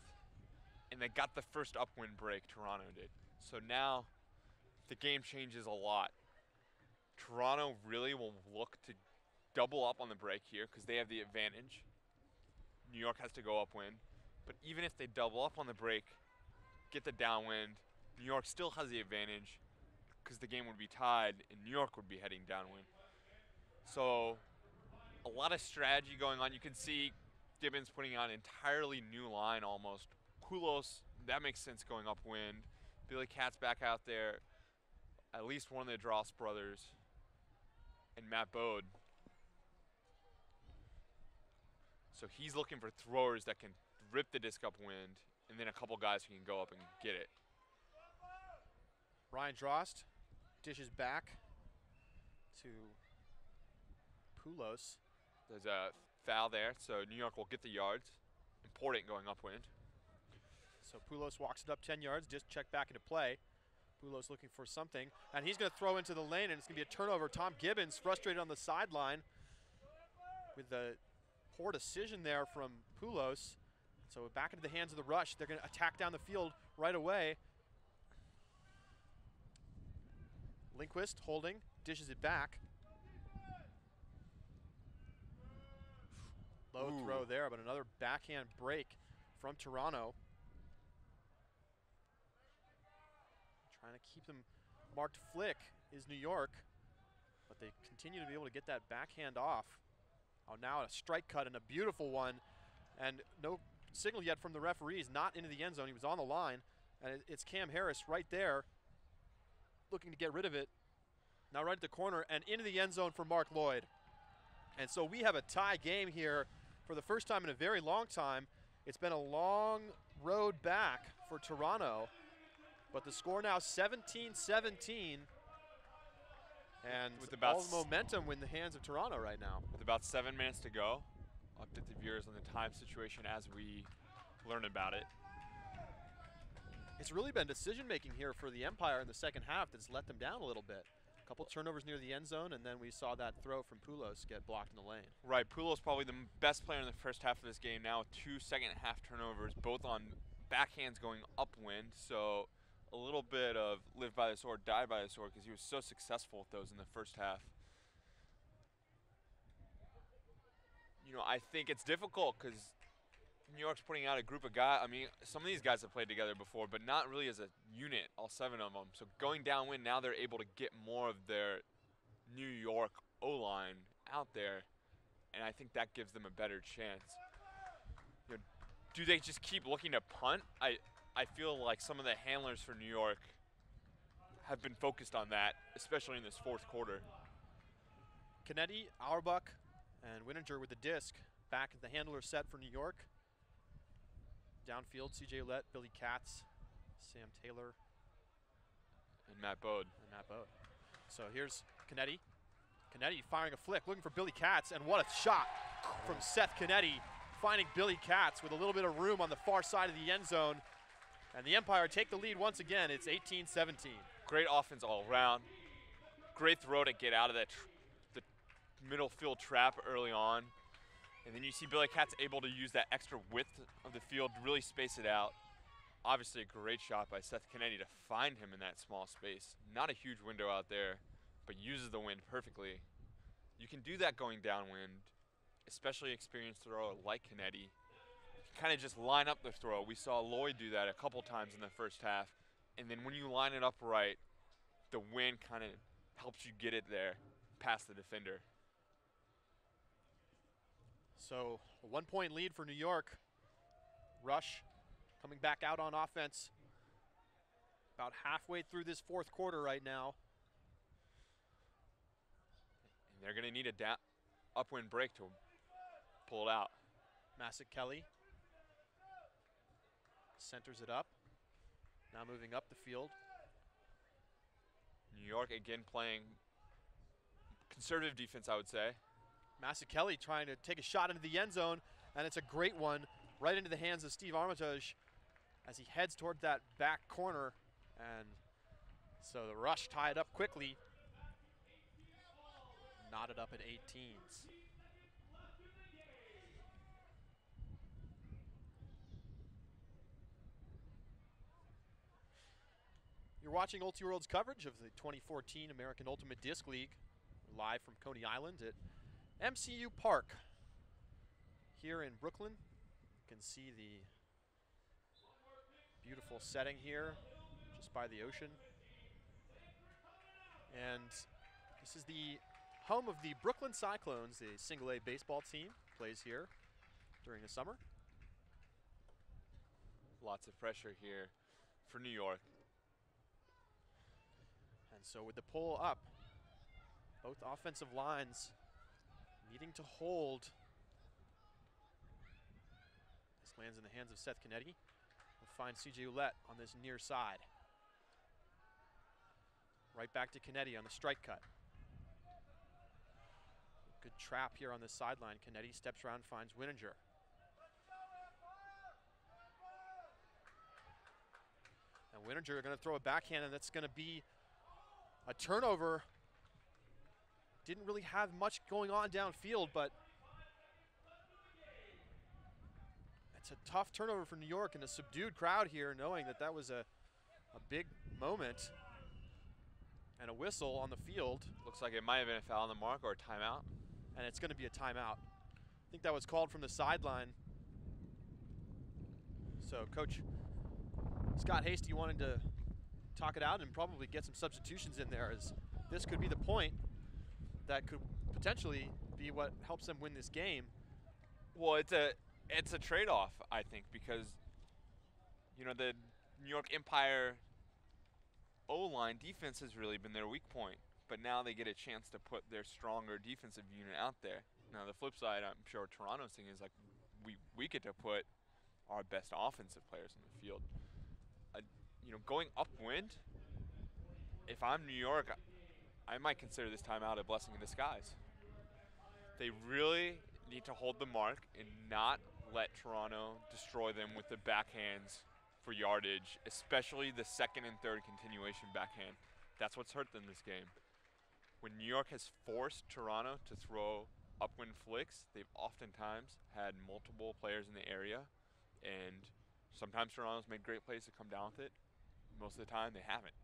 and they got the first upwind break, Toronto did. So now the game changes a lot. Toronto really will look to double up on the break here because they have the advantage. New York has to go upwind. But even if they double up on the break, get the downwind, New York still has the advantage because the game would be tied and New York would be heading downwind. So a lot of strategy going on. You can see Gibbons putting on an entirely new line almost. Kulos, that makes sense going upwind. Billy Katz back out there. At least one of the Drost brothers. And Matt Bode. So he's looking for throwers that can rip the disc upwind, and then a couple guys who can go up and get it. Ryan Drost dishes back to Poulos. There's a foul there, so New York will get the yards. Important going upwind. So Poulos walks it up 10 yards, just check back into play. Poulos looking for something, and he's going to throw into the lane, and it's going to be a turnover. Tom Gibbons frustrated on the sideline with the poor decision there from Poulos. So back into the hands of the Rush. They're going to attack down the field right away. Lindquist holding, dishes it back. Low throw there, but another backhand break from Toronto. Trying to keep them marked flick is New York, but they continue to be able to get that backhand off. Oh, now a strike cut and a beautiful one, and no signal yet from the referees, not into the end zone. He was on the line, and it's Cam Harris right there looking to get rid of it. Now right at the corner and into the end zone for Mark Lloyd. And so we have a tie game here for the first time in a very long time. It's been a long road back for Toronto, but the score now 17-17. And with all the momentum in the hands of Toronto right now. With about 7 minutes to go, I'll update the viewers on the time situation as we learn about it. It's really been decision-making here for the Empire in the second half that's let them down a little bit. A couple turnovers near the end zone, and then we saw that throw from Poulos get blocked in the lane. Right, Poulos probably the best player in the first half of this game now with 2 second-half turnovers, both on backhands going upwind, so a little bit of live by the sword, die by the sword, because he was so successful with those in the first half. You know, I think it's difficult because New York's putting out a group of guys. I mean, some of these guys have played together before, but not really as a unit, all 7 of them. So going downwind, now they're able to get more of their New York O-line out there, and I think that gives them a better chance. You know, do they just keep looking to punt? I feel like some of the handlers for New York have been focused on that, especially in this fourth quarter. Kennedy, Auerbach, and Wininger with the disc. Back at the handler set for New York. Downfield, C.J. Ouellette, Billy Katz, Sam Taylor. And Matt Bode. So here's Kennedy. Kennedy firing a flick, looking for Billy Katz, and what a shot from Seth Kennedy, finding Billy Katz with a little bit of room on the far side of the end zone. And the Empire take the lead once again. It's 18-17. Great offense all around. Great throw to get out of that the middle field trap early on. And then you see Billy Katz able to use that extra width of the field to really space it out. Obviously a great shot by Seth Kennedy to find him in that small space. Not a huge window out there, but uses the wind perfectly. You can do that going downwind, especially experienced thrower like Kennedy. Kind of just line up the throw. We saw Lloyd do that a couple times in the first half. And then when you line it up right, the wind kind of helps you get it there past the defender. So a 1-point lead for New York. Rush coming back out on offense. About halfway through this fourth quarter right now. And they're going to need a upwind break to pull it out. Massac Kelly centers it up. Now moving up the field. New York again playing conservative defense, I would say. Massac Kelly trying to take a shot into the end zone, and it's a great one right into the hands of Steve Armitage as he heads toward that back corner. And so the Rush tied up quickly. Knotted up at 18s. You're watching Ultiworld's coverage of the 2014 American Ultimate Disc League, live from Coney Island at MCU Park here in Brooklyn. You can see the beautiful setting here just by the ocean. And this is the home of the Brooklyn Cyclones, the single-A baseball team, plays here during the summer. Lots of pressure here for New York. And so with the pull up, both offensive lines needing to hold. This lands in the hands of Seth Kennedy. We'll find C.J. Ouellette on this near side. Right back to Kennedy on the strike cut. Good trap here on the sideline. Kennedy steps around, finds Wininger. And Wininger are going to throw a backhand, and that's going to be a turnover. Didn't really have much going on downfield, but it's a tough turnover for New York and a subdued crowd here, knowing that that was a big moment. And a whistle on the field. Looks like it might have been a foul on the mark or a timeout. And it's going to be a timeout. I think that was called from the sideline. So Coach Scott Hasty wanted to talk it out and probably get some substitutions in there, as this could be the point that could potentially be what helps them win this game. Well, it's a trade-off, I think, because you know the New York Empire O-line defense has really been their weak point, but now they get a chance to put their stronger defensive unit out there. Now the flip side, I'm sure Toronto's thing is like we get to put our best offensive players in the field. You know, going upwind, if I'm New York, I might consider this timeout a blessing in disguise. They really need to hold the mark and not let Toronto destroy them with the backhands for yardage, especially the second and third continuation backhand. That's what's hurt them this game. When New York has forced Toronto to throw upwind flicks, they've oftentimes had multiple players in the area, and sometimes Toronto's made great plays to come down with it. Most of the time, they haven't.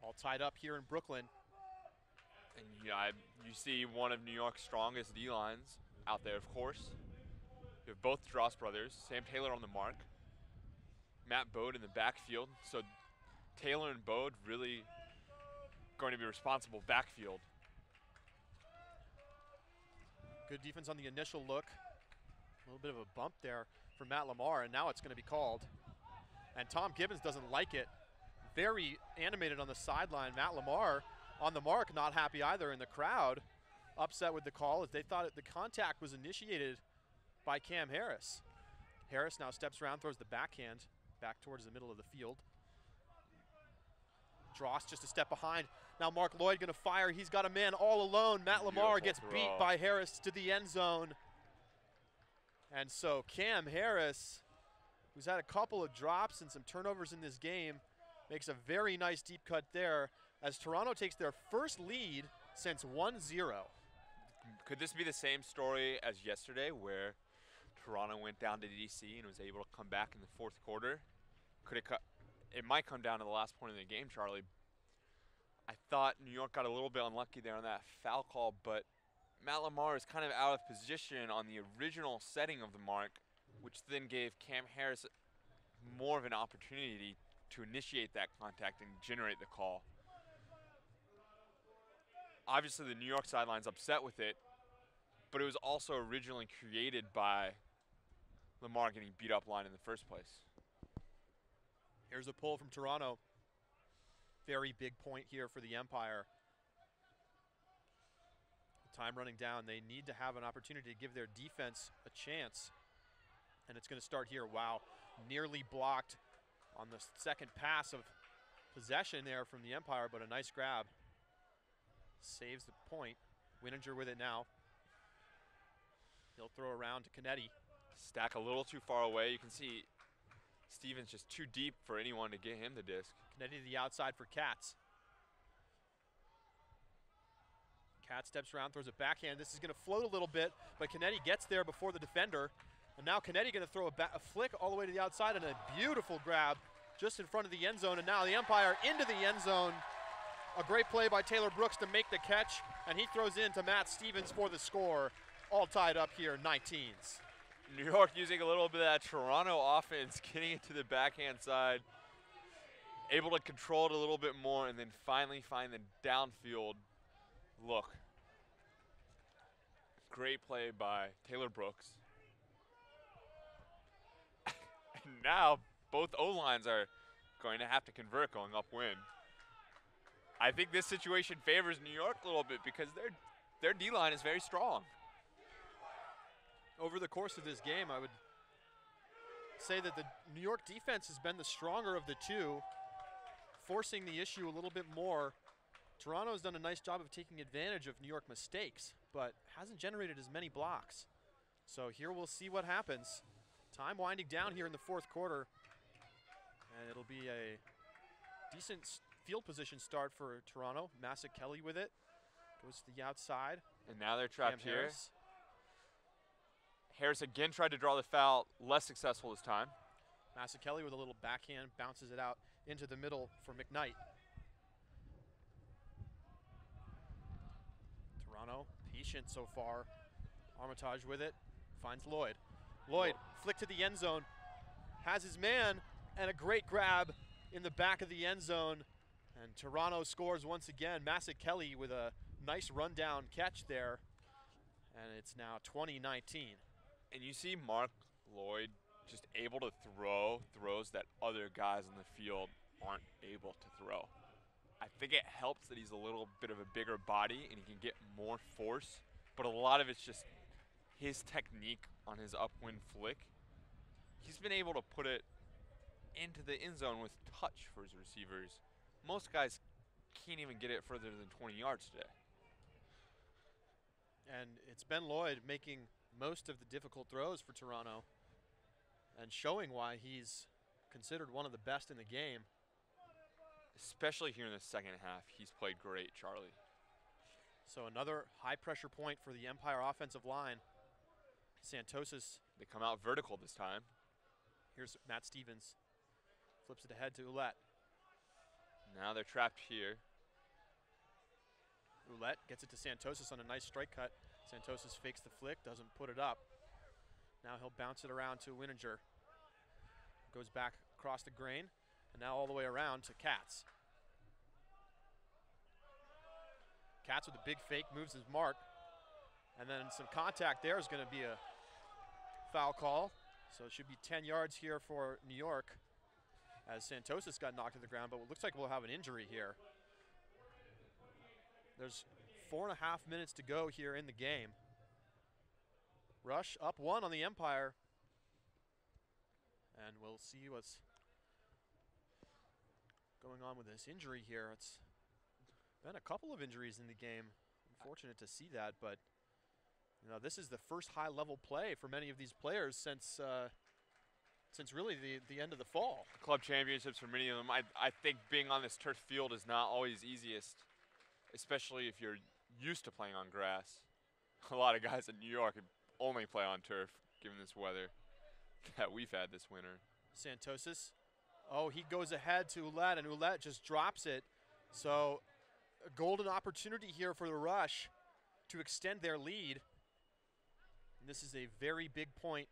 All tied up here in Brooklyn. And you see one of New York's strongest D-lines out there, of course. You have both Dross brothers, Sam Taylor on the mark, Matt Bode in the backfield. So Taylor and Bode really going to be responsible backfield. Good defense on the initial look. A little bit of a bump there for Matt Lamar, and now it's going to be called. And Tom Gibbons doesn't like it. Very animated on the sideline. Matt Lamar on the mark, not happy either, in the crowd upset with the call as they thought the contact was initiated by Cam Harris. Harris now steps around, throws the backhand back towards the middle of the field. Dross just a step behind. Now Mark Lloyd going to fire. He's got a man all alone. Matt Lamar gets beat by Harris to the end zone. And so Cam Harris, who's had a couple of drops and some turnovers in this game, makes a very nice deep cut there as Toronto takes their first lead since 1-0. Could this be the same story as yesterday where Toronto went down to DC and was able to come back in the fourth quarter? It might come down to the last point of the game, Charlie. I thought New York got a little bit unlucky there on that foul call, but Matt Lamar is kind of out of position on the original setting of the mark, which then gave Cam Harris more of an opportunity to initiate that contact and generate the call. Obviously, the New York sideline's upset with it, but it was also originally created by Lamar getting beat up line in the first place. Here's a pull from Toronto. Very big point here for the Empire. Time running down. They need to have an opportunity to give their defense a chance. And it's going to start here. Wow. Nearly blocked on the second pass of possession there from the Empire, but a nice grab. Saves the point. Wininger with it now. He'll throw around to Canetti. Stack a little too far away. You can see Stevens just too deep for anyone to get him the disc. Canetti to the outside for Katz. Katz steps around, throws a backhand. This is going to float a little bit, but Canetti gets there before the defender. And now Canetti going to throw a flick all the way to the outside and a beautiful grab just in front of the end zone. And now the Empire into the end zone. A great play by Taylor Brooks to make the catch, and he throws in to Matt Stevens for the score. All tied up here, 19s. New York using a little bit of that Toronto offense, getting it to the backhand side, able to control it a little bit more, and then finally find the downfield look. Great play by Taylor Brooks. And now both O-lines are going to have to convert going upwind. I think this situation favors New York a little bit because their D-line is very strong. Over the course of this game, I would say that the New York defense has been the stronger of the two, forcing the issue a little bit more. Toronto has done a nice job of taking advantage of New York mistakes, but hasn't generated as many blocks. So here we'll see what happens. Time winding down here in the fourth quarter, and it'll be a decent field position start for Toronto. Massa Kelly with it, goes to the outside. And now they're trapped here. Harris again tried to draw the foul, less successful this time. Kelly with a little backhand, bounces it out into the middle for McKnight. Toronto, patient so far. Armitage with it, finds Lloyd. Lloyd, flick to the end zone, has his man, and a great grab in the back of the end zone. And Toronto scores once again. Kelly with a nice rundown catch there. And it's now 20-19. And you see Mark Lloyd just able to throw throws that other guys on the field aren't able to throw. I think it helps that he's a little bit of a bigger body and he can get more force, but a lot of it's just his technique on his upwind flick. He's been able to put it into the end zone with touch for his receivers. Most guys can't even get it further than 20 yards today. And it's Ben Lloyd making most of the difficult throws for Toronto and showing why he's considered one of the best in the game. Especially here in the second half, he's played great, Charlie. So another high pressure point for the Empire offensive line. Santosis. They come out vertical this time. Here's Matt Stevens. Flips it ahead to Ouellette. Now they're trapped here. Ouellette gets it to Santosis on a nice strike cut. Santosis fakes the flick, doesn't put it up. Now he'll bounce it around to Wininger. Goes back across the grain, and now all the way around to Katz. Katz with a big fake, moves his mark. And then some contact there is going to be a foul call. So it should be 10 yards here for New York as Santosis got knocked to the ground, but it looks like we'll have an injury here. There's 4.5 minutes to go here in the game. Rush up 1 on the Empire. And we'll see what's going on with this injury here. It's been a couple of injuries in the game. Unfortunate to see that, but you know, this is the first high-level play for many of these players since really the end of the fall. Club championships for many of them. I think being on this turf field is not always easiest, especially if you're used to playing on grass. A lot of guys in New York only play on turf, given this weather that we've had this winter. Santosis, oh, he goes ahead to Ouellette, and Ouellette just drops it. So a golden opportunity here for the Rush to extend their lead. And this is a very big point.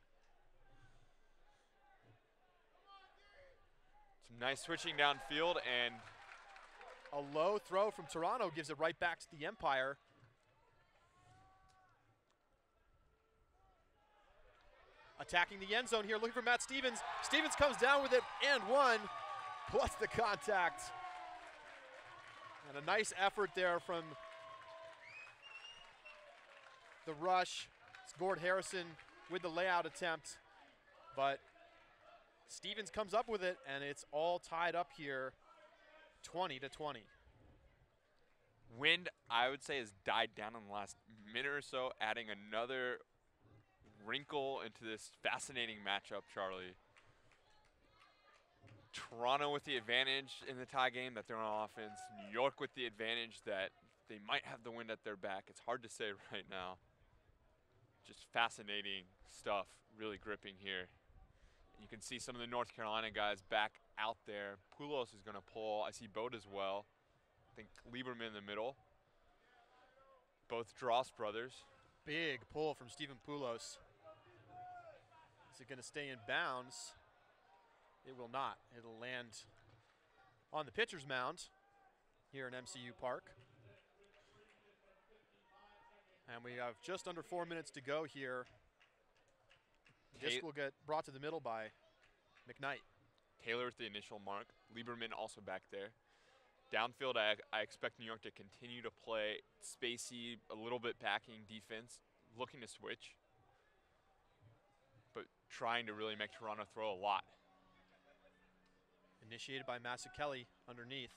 Some nice switching downfield, and a low throw from Toronto gives it right back to the Empire. Attacking the end zone here, looking for Matt Stevens. Stevens comes down with it and one, plus the contact. And a nice effort there from the Rush. It's Gord Harrison with the layout attempt, but Stevens comes up with it, and it's all tied up here, 20-20. Wind, I would say, has died down in the last minute or so, adding another wrinkle into this fascinating matchup, Charlie. Toronto with the advantage in the tie game that they're on offense. New York with the advantage that they might have the wind at their back. It's hard to say right now. Just fascinating stuff, really gripping here. You can see some of the North Carolina guys back out there. Poulos is going to pull. I see Bode as well. I think Lieberman in the middle. Both Dross brothers. Big pull from Stephen Poulos. Is it going to stay in bounds? It will not. It'll land on the pitcher's mound here in MCU Park. And we have just under 4 minutes to go here. This will get brought to the middle by McKnight. Taylor with the initial mark. Lieberman also back there. Downfield, I expect New York to continue to play spacey, a little bit backing defense, looking to switch, but trying to really make Toronto throw a lot. Initiated by Kelly underneath.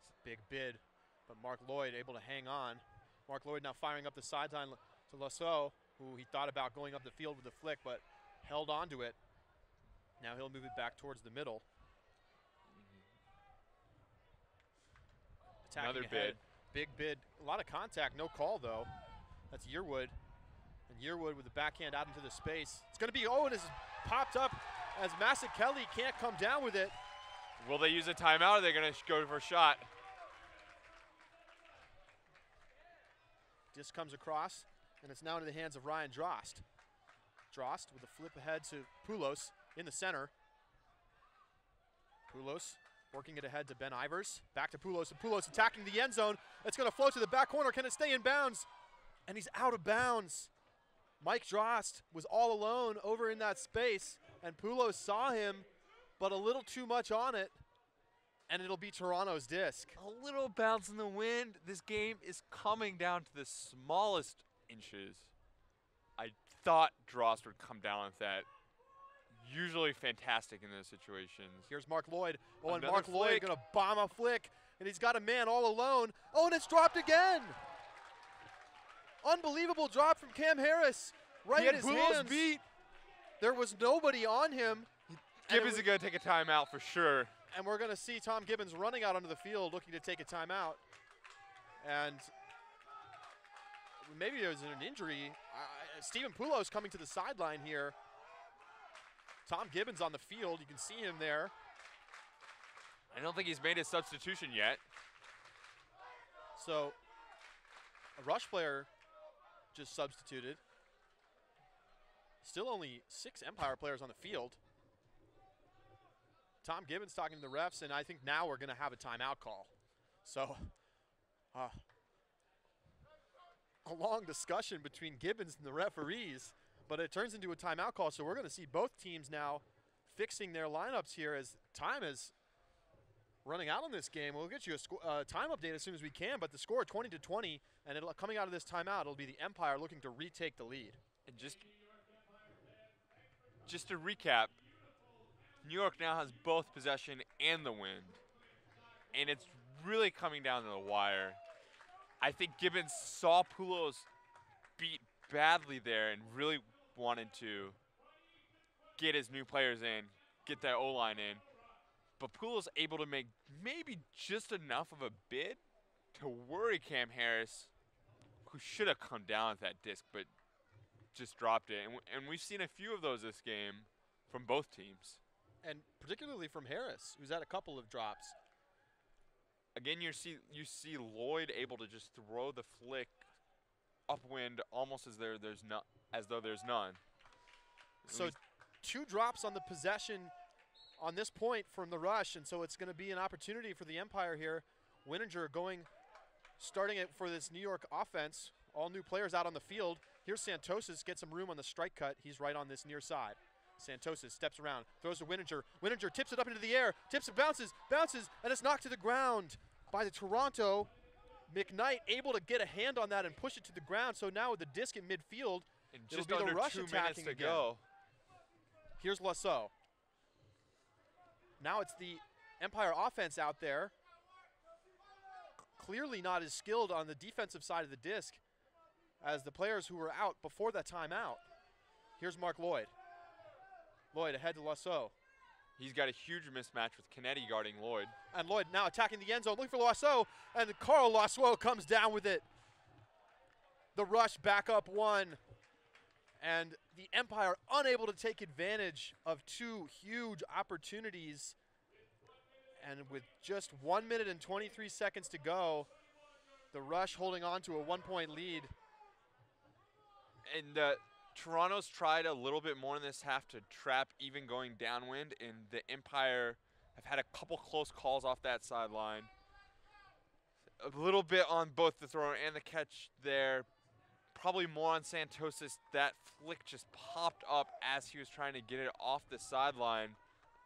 It's a big bid, but Mark Lloyd able to hang on. Mark Lloyd now firing up the sideline to Lasso, who he thought about going up the field with the flick, but held onto it. Now he'll move it back towards the middle. Another ahead. bid. Big bid. A lot of contact, no call though. That's Yearwood. And Yearwood with the backhand out into the space. It's going to be, oh, it is popped up as Massac Kelly can't come down with it. Will they use a timeout or are they going to go for a shot? Disc comes across, and it's now into the hands of Ryan Drost. Drost with a flip ahead to Poulos in the center. Poulos working it ahead to Ben Ivers. Back to Poulos, and Poulos attacking the end zone. It's going to float to the back corner. Can it stay in bounds? And he's out of bounds. Mike Drost was all alone over in that space, and Poulos saw him, but a little too much on it, and it'll be Toronto's disc. A little bounce in the wind. This game is coming down to the smallest inches. I thought Drost would come down with that. Usually fantastic in those situations. Here's Mark Lloyd. Oh, and Another Mark Lloyd flick. going to bomb a flick, and he's got a man all alone. Oh, and it's dropped again. Unbelievable drop from Cam Harris. Right in his hands. Beat. There was nobody on him. Gibbons is going to take a timeout for sure. And we're going to see Tom Gibbons running out onto the field looking to take a timeout. And maybe there was an injury. Stephen Poulos coming to the sideline here. Tom Gibbons on the field. You can see him there. I don't think he's made his substitution yet. So a rush player just substituted. Still only 6 Empire players on the field. Tom Gibbons talking to the refs, and I think now we're going to have a timeout call. So a long discussion between Gibbons and the referees, but it turns into a timeout call. So we're going to see both teams now fixing their lineups here as time is running out on this game. We'll get you a time update as soon as we can, but the score 20-20, and coming out of this timeout, it'll be the Empire looking to retake the lead. And just to recap, New York now has both possession and the wind, and it's really coming down to the wire. I think Gibbons saw Poulos beat badly there and really wanted to get his new players in, get that O-line in, but Poulos able to make maybe just enough of a bid to worry Cam Harris, who should have come down with that disc, but just dropped it. And we've seen a few of those this game from both teams. And particularly from Harris, who's had a couple of drops. Again, you see Lloyd able to just throw the flick upwind almost as though there's none. So 2 drops on the possession on this point from the rush, and so it's going to be an opportunity for the Empire here. Wininger starting it for this New York offense. All new players out on the field. Here's Santosis, gets some room on the strike cut. He's right on this near side. Santosis steps around, throws to Wininger. Wininger tips it up into the air, tips it, bounces, and it's knocked to the ground by the Toronto. McKnight able to get a hand on that and push it to the ground. So now with the disc in midfield, and it'll just be under the rush 2 minutes attacking to again. go. Here's Lasso. Now it's the Empire offense out there. Clearly not as skilled on the defensive side of the disc as the players who were out before that timeout. Here's Mark Lloyd. Lloyd ahead to Lasso. He's got a huge mismatch with Canetti guarding Lloyd. And Lloyd now attacking the end zone, looking for Lasso, and Carl Lasso comes down with it. The rush back up 1. And the Empire unable to take advantage of 2 huge opportunities. And with just 1 minute and 23 seconds to go, the rush holding on to a 1-point lead. And Toronto's tried a little bit more in this half to trap even going downwind, and the Empire have had a couple close calls off that sideline. A little bit on both the throw and the catch there. Probably more on Santosis. That flick just popped up as he was trying to get it off the sideline.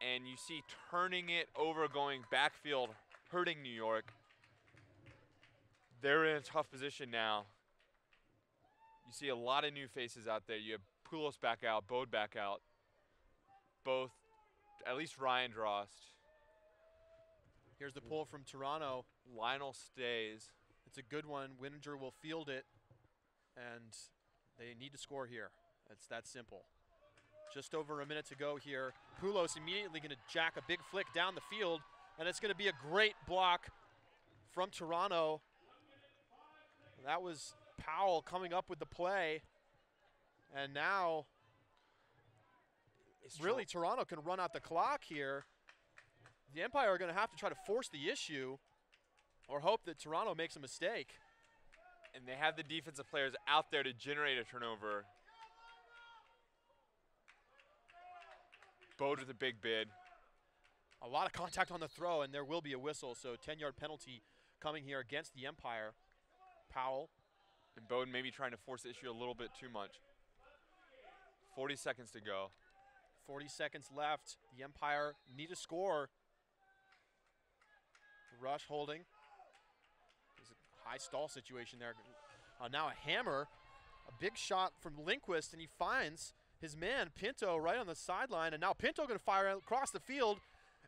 And you see turning it over, going backfield, hurting New York. They're in a tough position now. You see a lot of new faces out there. You have Poulos back out, Bode back out. Both, at least Ryan Drost. Here's the pull from Toronto. Lionel stays. It's a good one. Wininger will field it, and they need to score here. It's that simple. Just over a minute to go here. Poulos immediately going to jack a big flick down the field, and it's going to be a great block from Toronto. That was Powell coming up with the play. And now, really, Toronto can run out the clock here. The Empire are going to have to try to force the issue or hope that Toronto makes a mistake. And they have the defensive players out there to generate a turnover. Bode with a big bid. A lot of contact on the throw, and there will be a whistle, so 10-yard penalty coming here against the Empire. Powell. And Bowden maybe trying to force the issue a little bit too much. 40 seconds to go. 40 seconds left. The Empire need a score. Rush holding. There's a high stall situation there. Now a hammer. A big shot from Lindquist, and he finds his man, Pinto, right on the sideline. And now Pinto going to fire across the field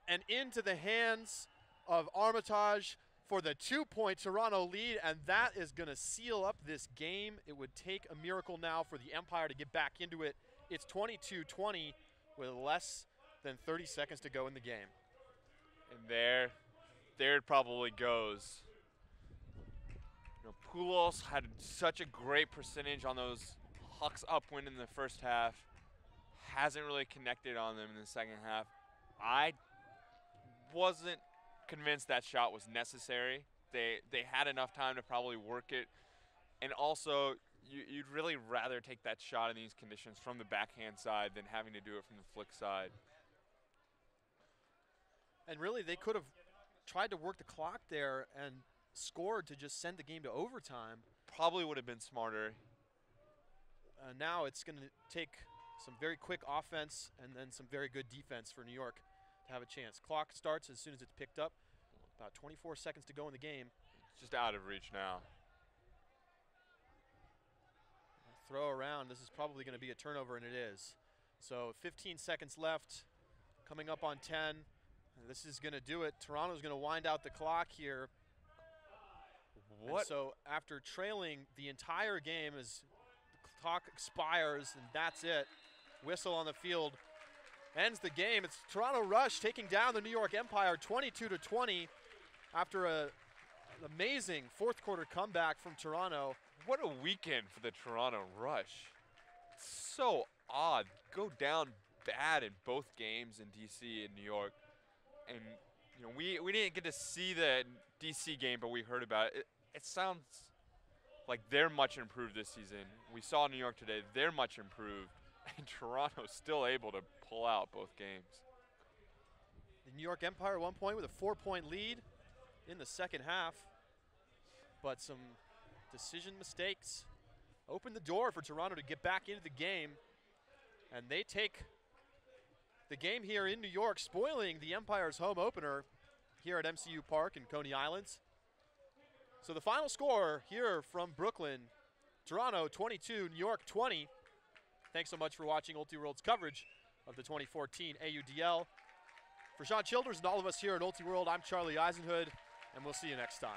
and into the hands of Armitage for the 2-point Toronto lead, and that is going to seal up this game. It would take a miracle now for the Empire to get back into it. It's 22-20 with less than 30 seconds to go in the game. And there it probably goes. You know, Poulos had such a great percentage on those Hucks upwind in the first half. Hasn't really connected on them in the second half. I wasn't convinced that shot was necessary. They had enough time to probably work it. And also, you'd really rather take that shot in these conditions from the backhand side than having to do it from the flick side. And really, they could have tried to work the clock there and scored to just send the game to overtime. Probably would have been smarter. Now it's going to take some very quick offense and then some very good defense for New York to have a chance. Clock starts as soon as it's picked up. About 24 seconds to go in the game. Just out of reach now. Throw around. This is probably going to be a turnover, and it is. So 15 seconds left, coming up on 10. And this is going to do it. Toronto's going to wind out the clock here. What? And so after trailing the entire game as the clock expires, and that's it. Whistle on the field ends the game. It's Toronto Rush taking down the New York Empire 22-20 after an amazing fourth quarter comeback from Toronto. What a weekend for the Toronto Rush. It's so odd. Go down bad in both games in DC and New York. And you know, we didn't get to see the DC game, but we heard about it. It sounds like they're much improved this season. We saw New York today. They're much improved. And Toronto's still able to pull out both games. The New York Empire at one point with a 4-point lead in the second half. But some decision mistakes opened the door for Toronto to get back into the game. And they take the game here in New York, spoiling the Empire's home opener here at MCU Park in Coney Island. So the final score here from Brooklyn, Toronto 22, New York 20. Thanks so much for watching Ultiworld's coverage of the 2014 AUDL. For Sean Childers and all of us here at Ultiworld, I'm Charlie Eisenhood, and we'll see you next time.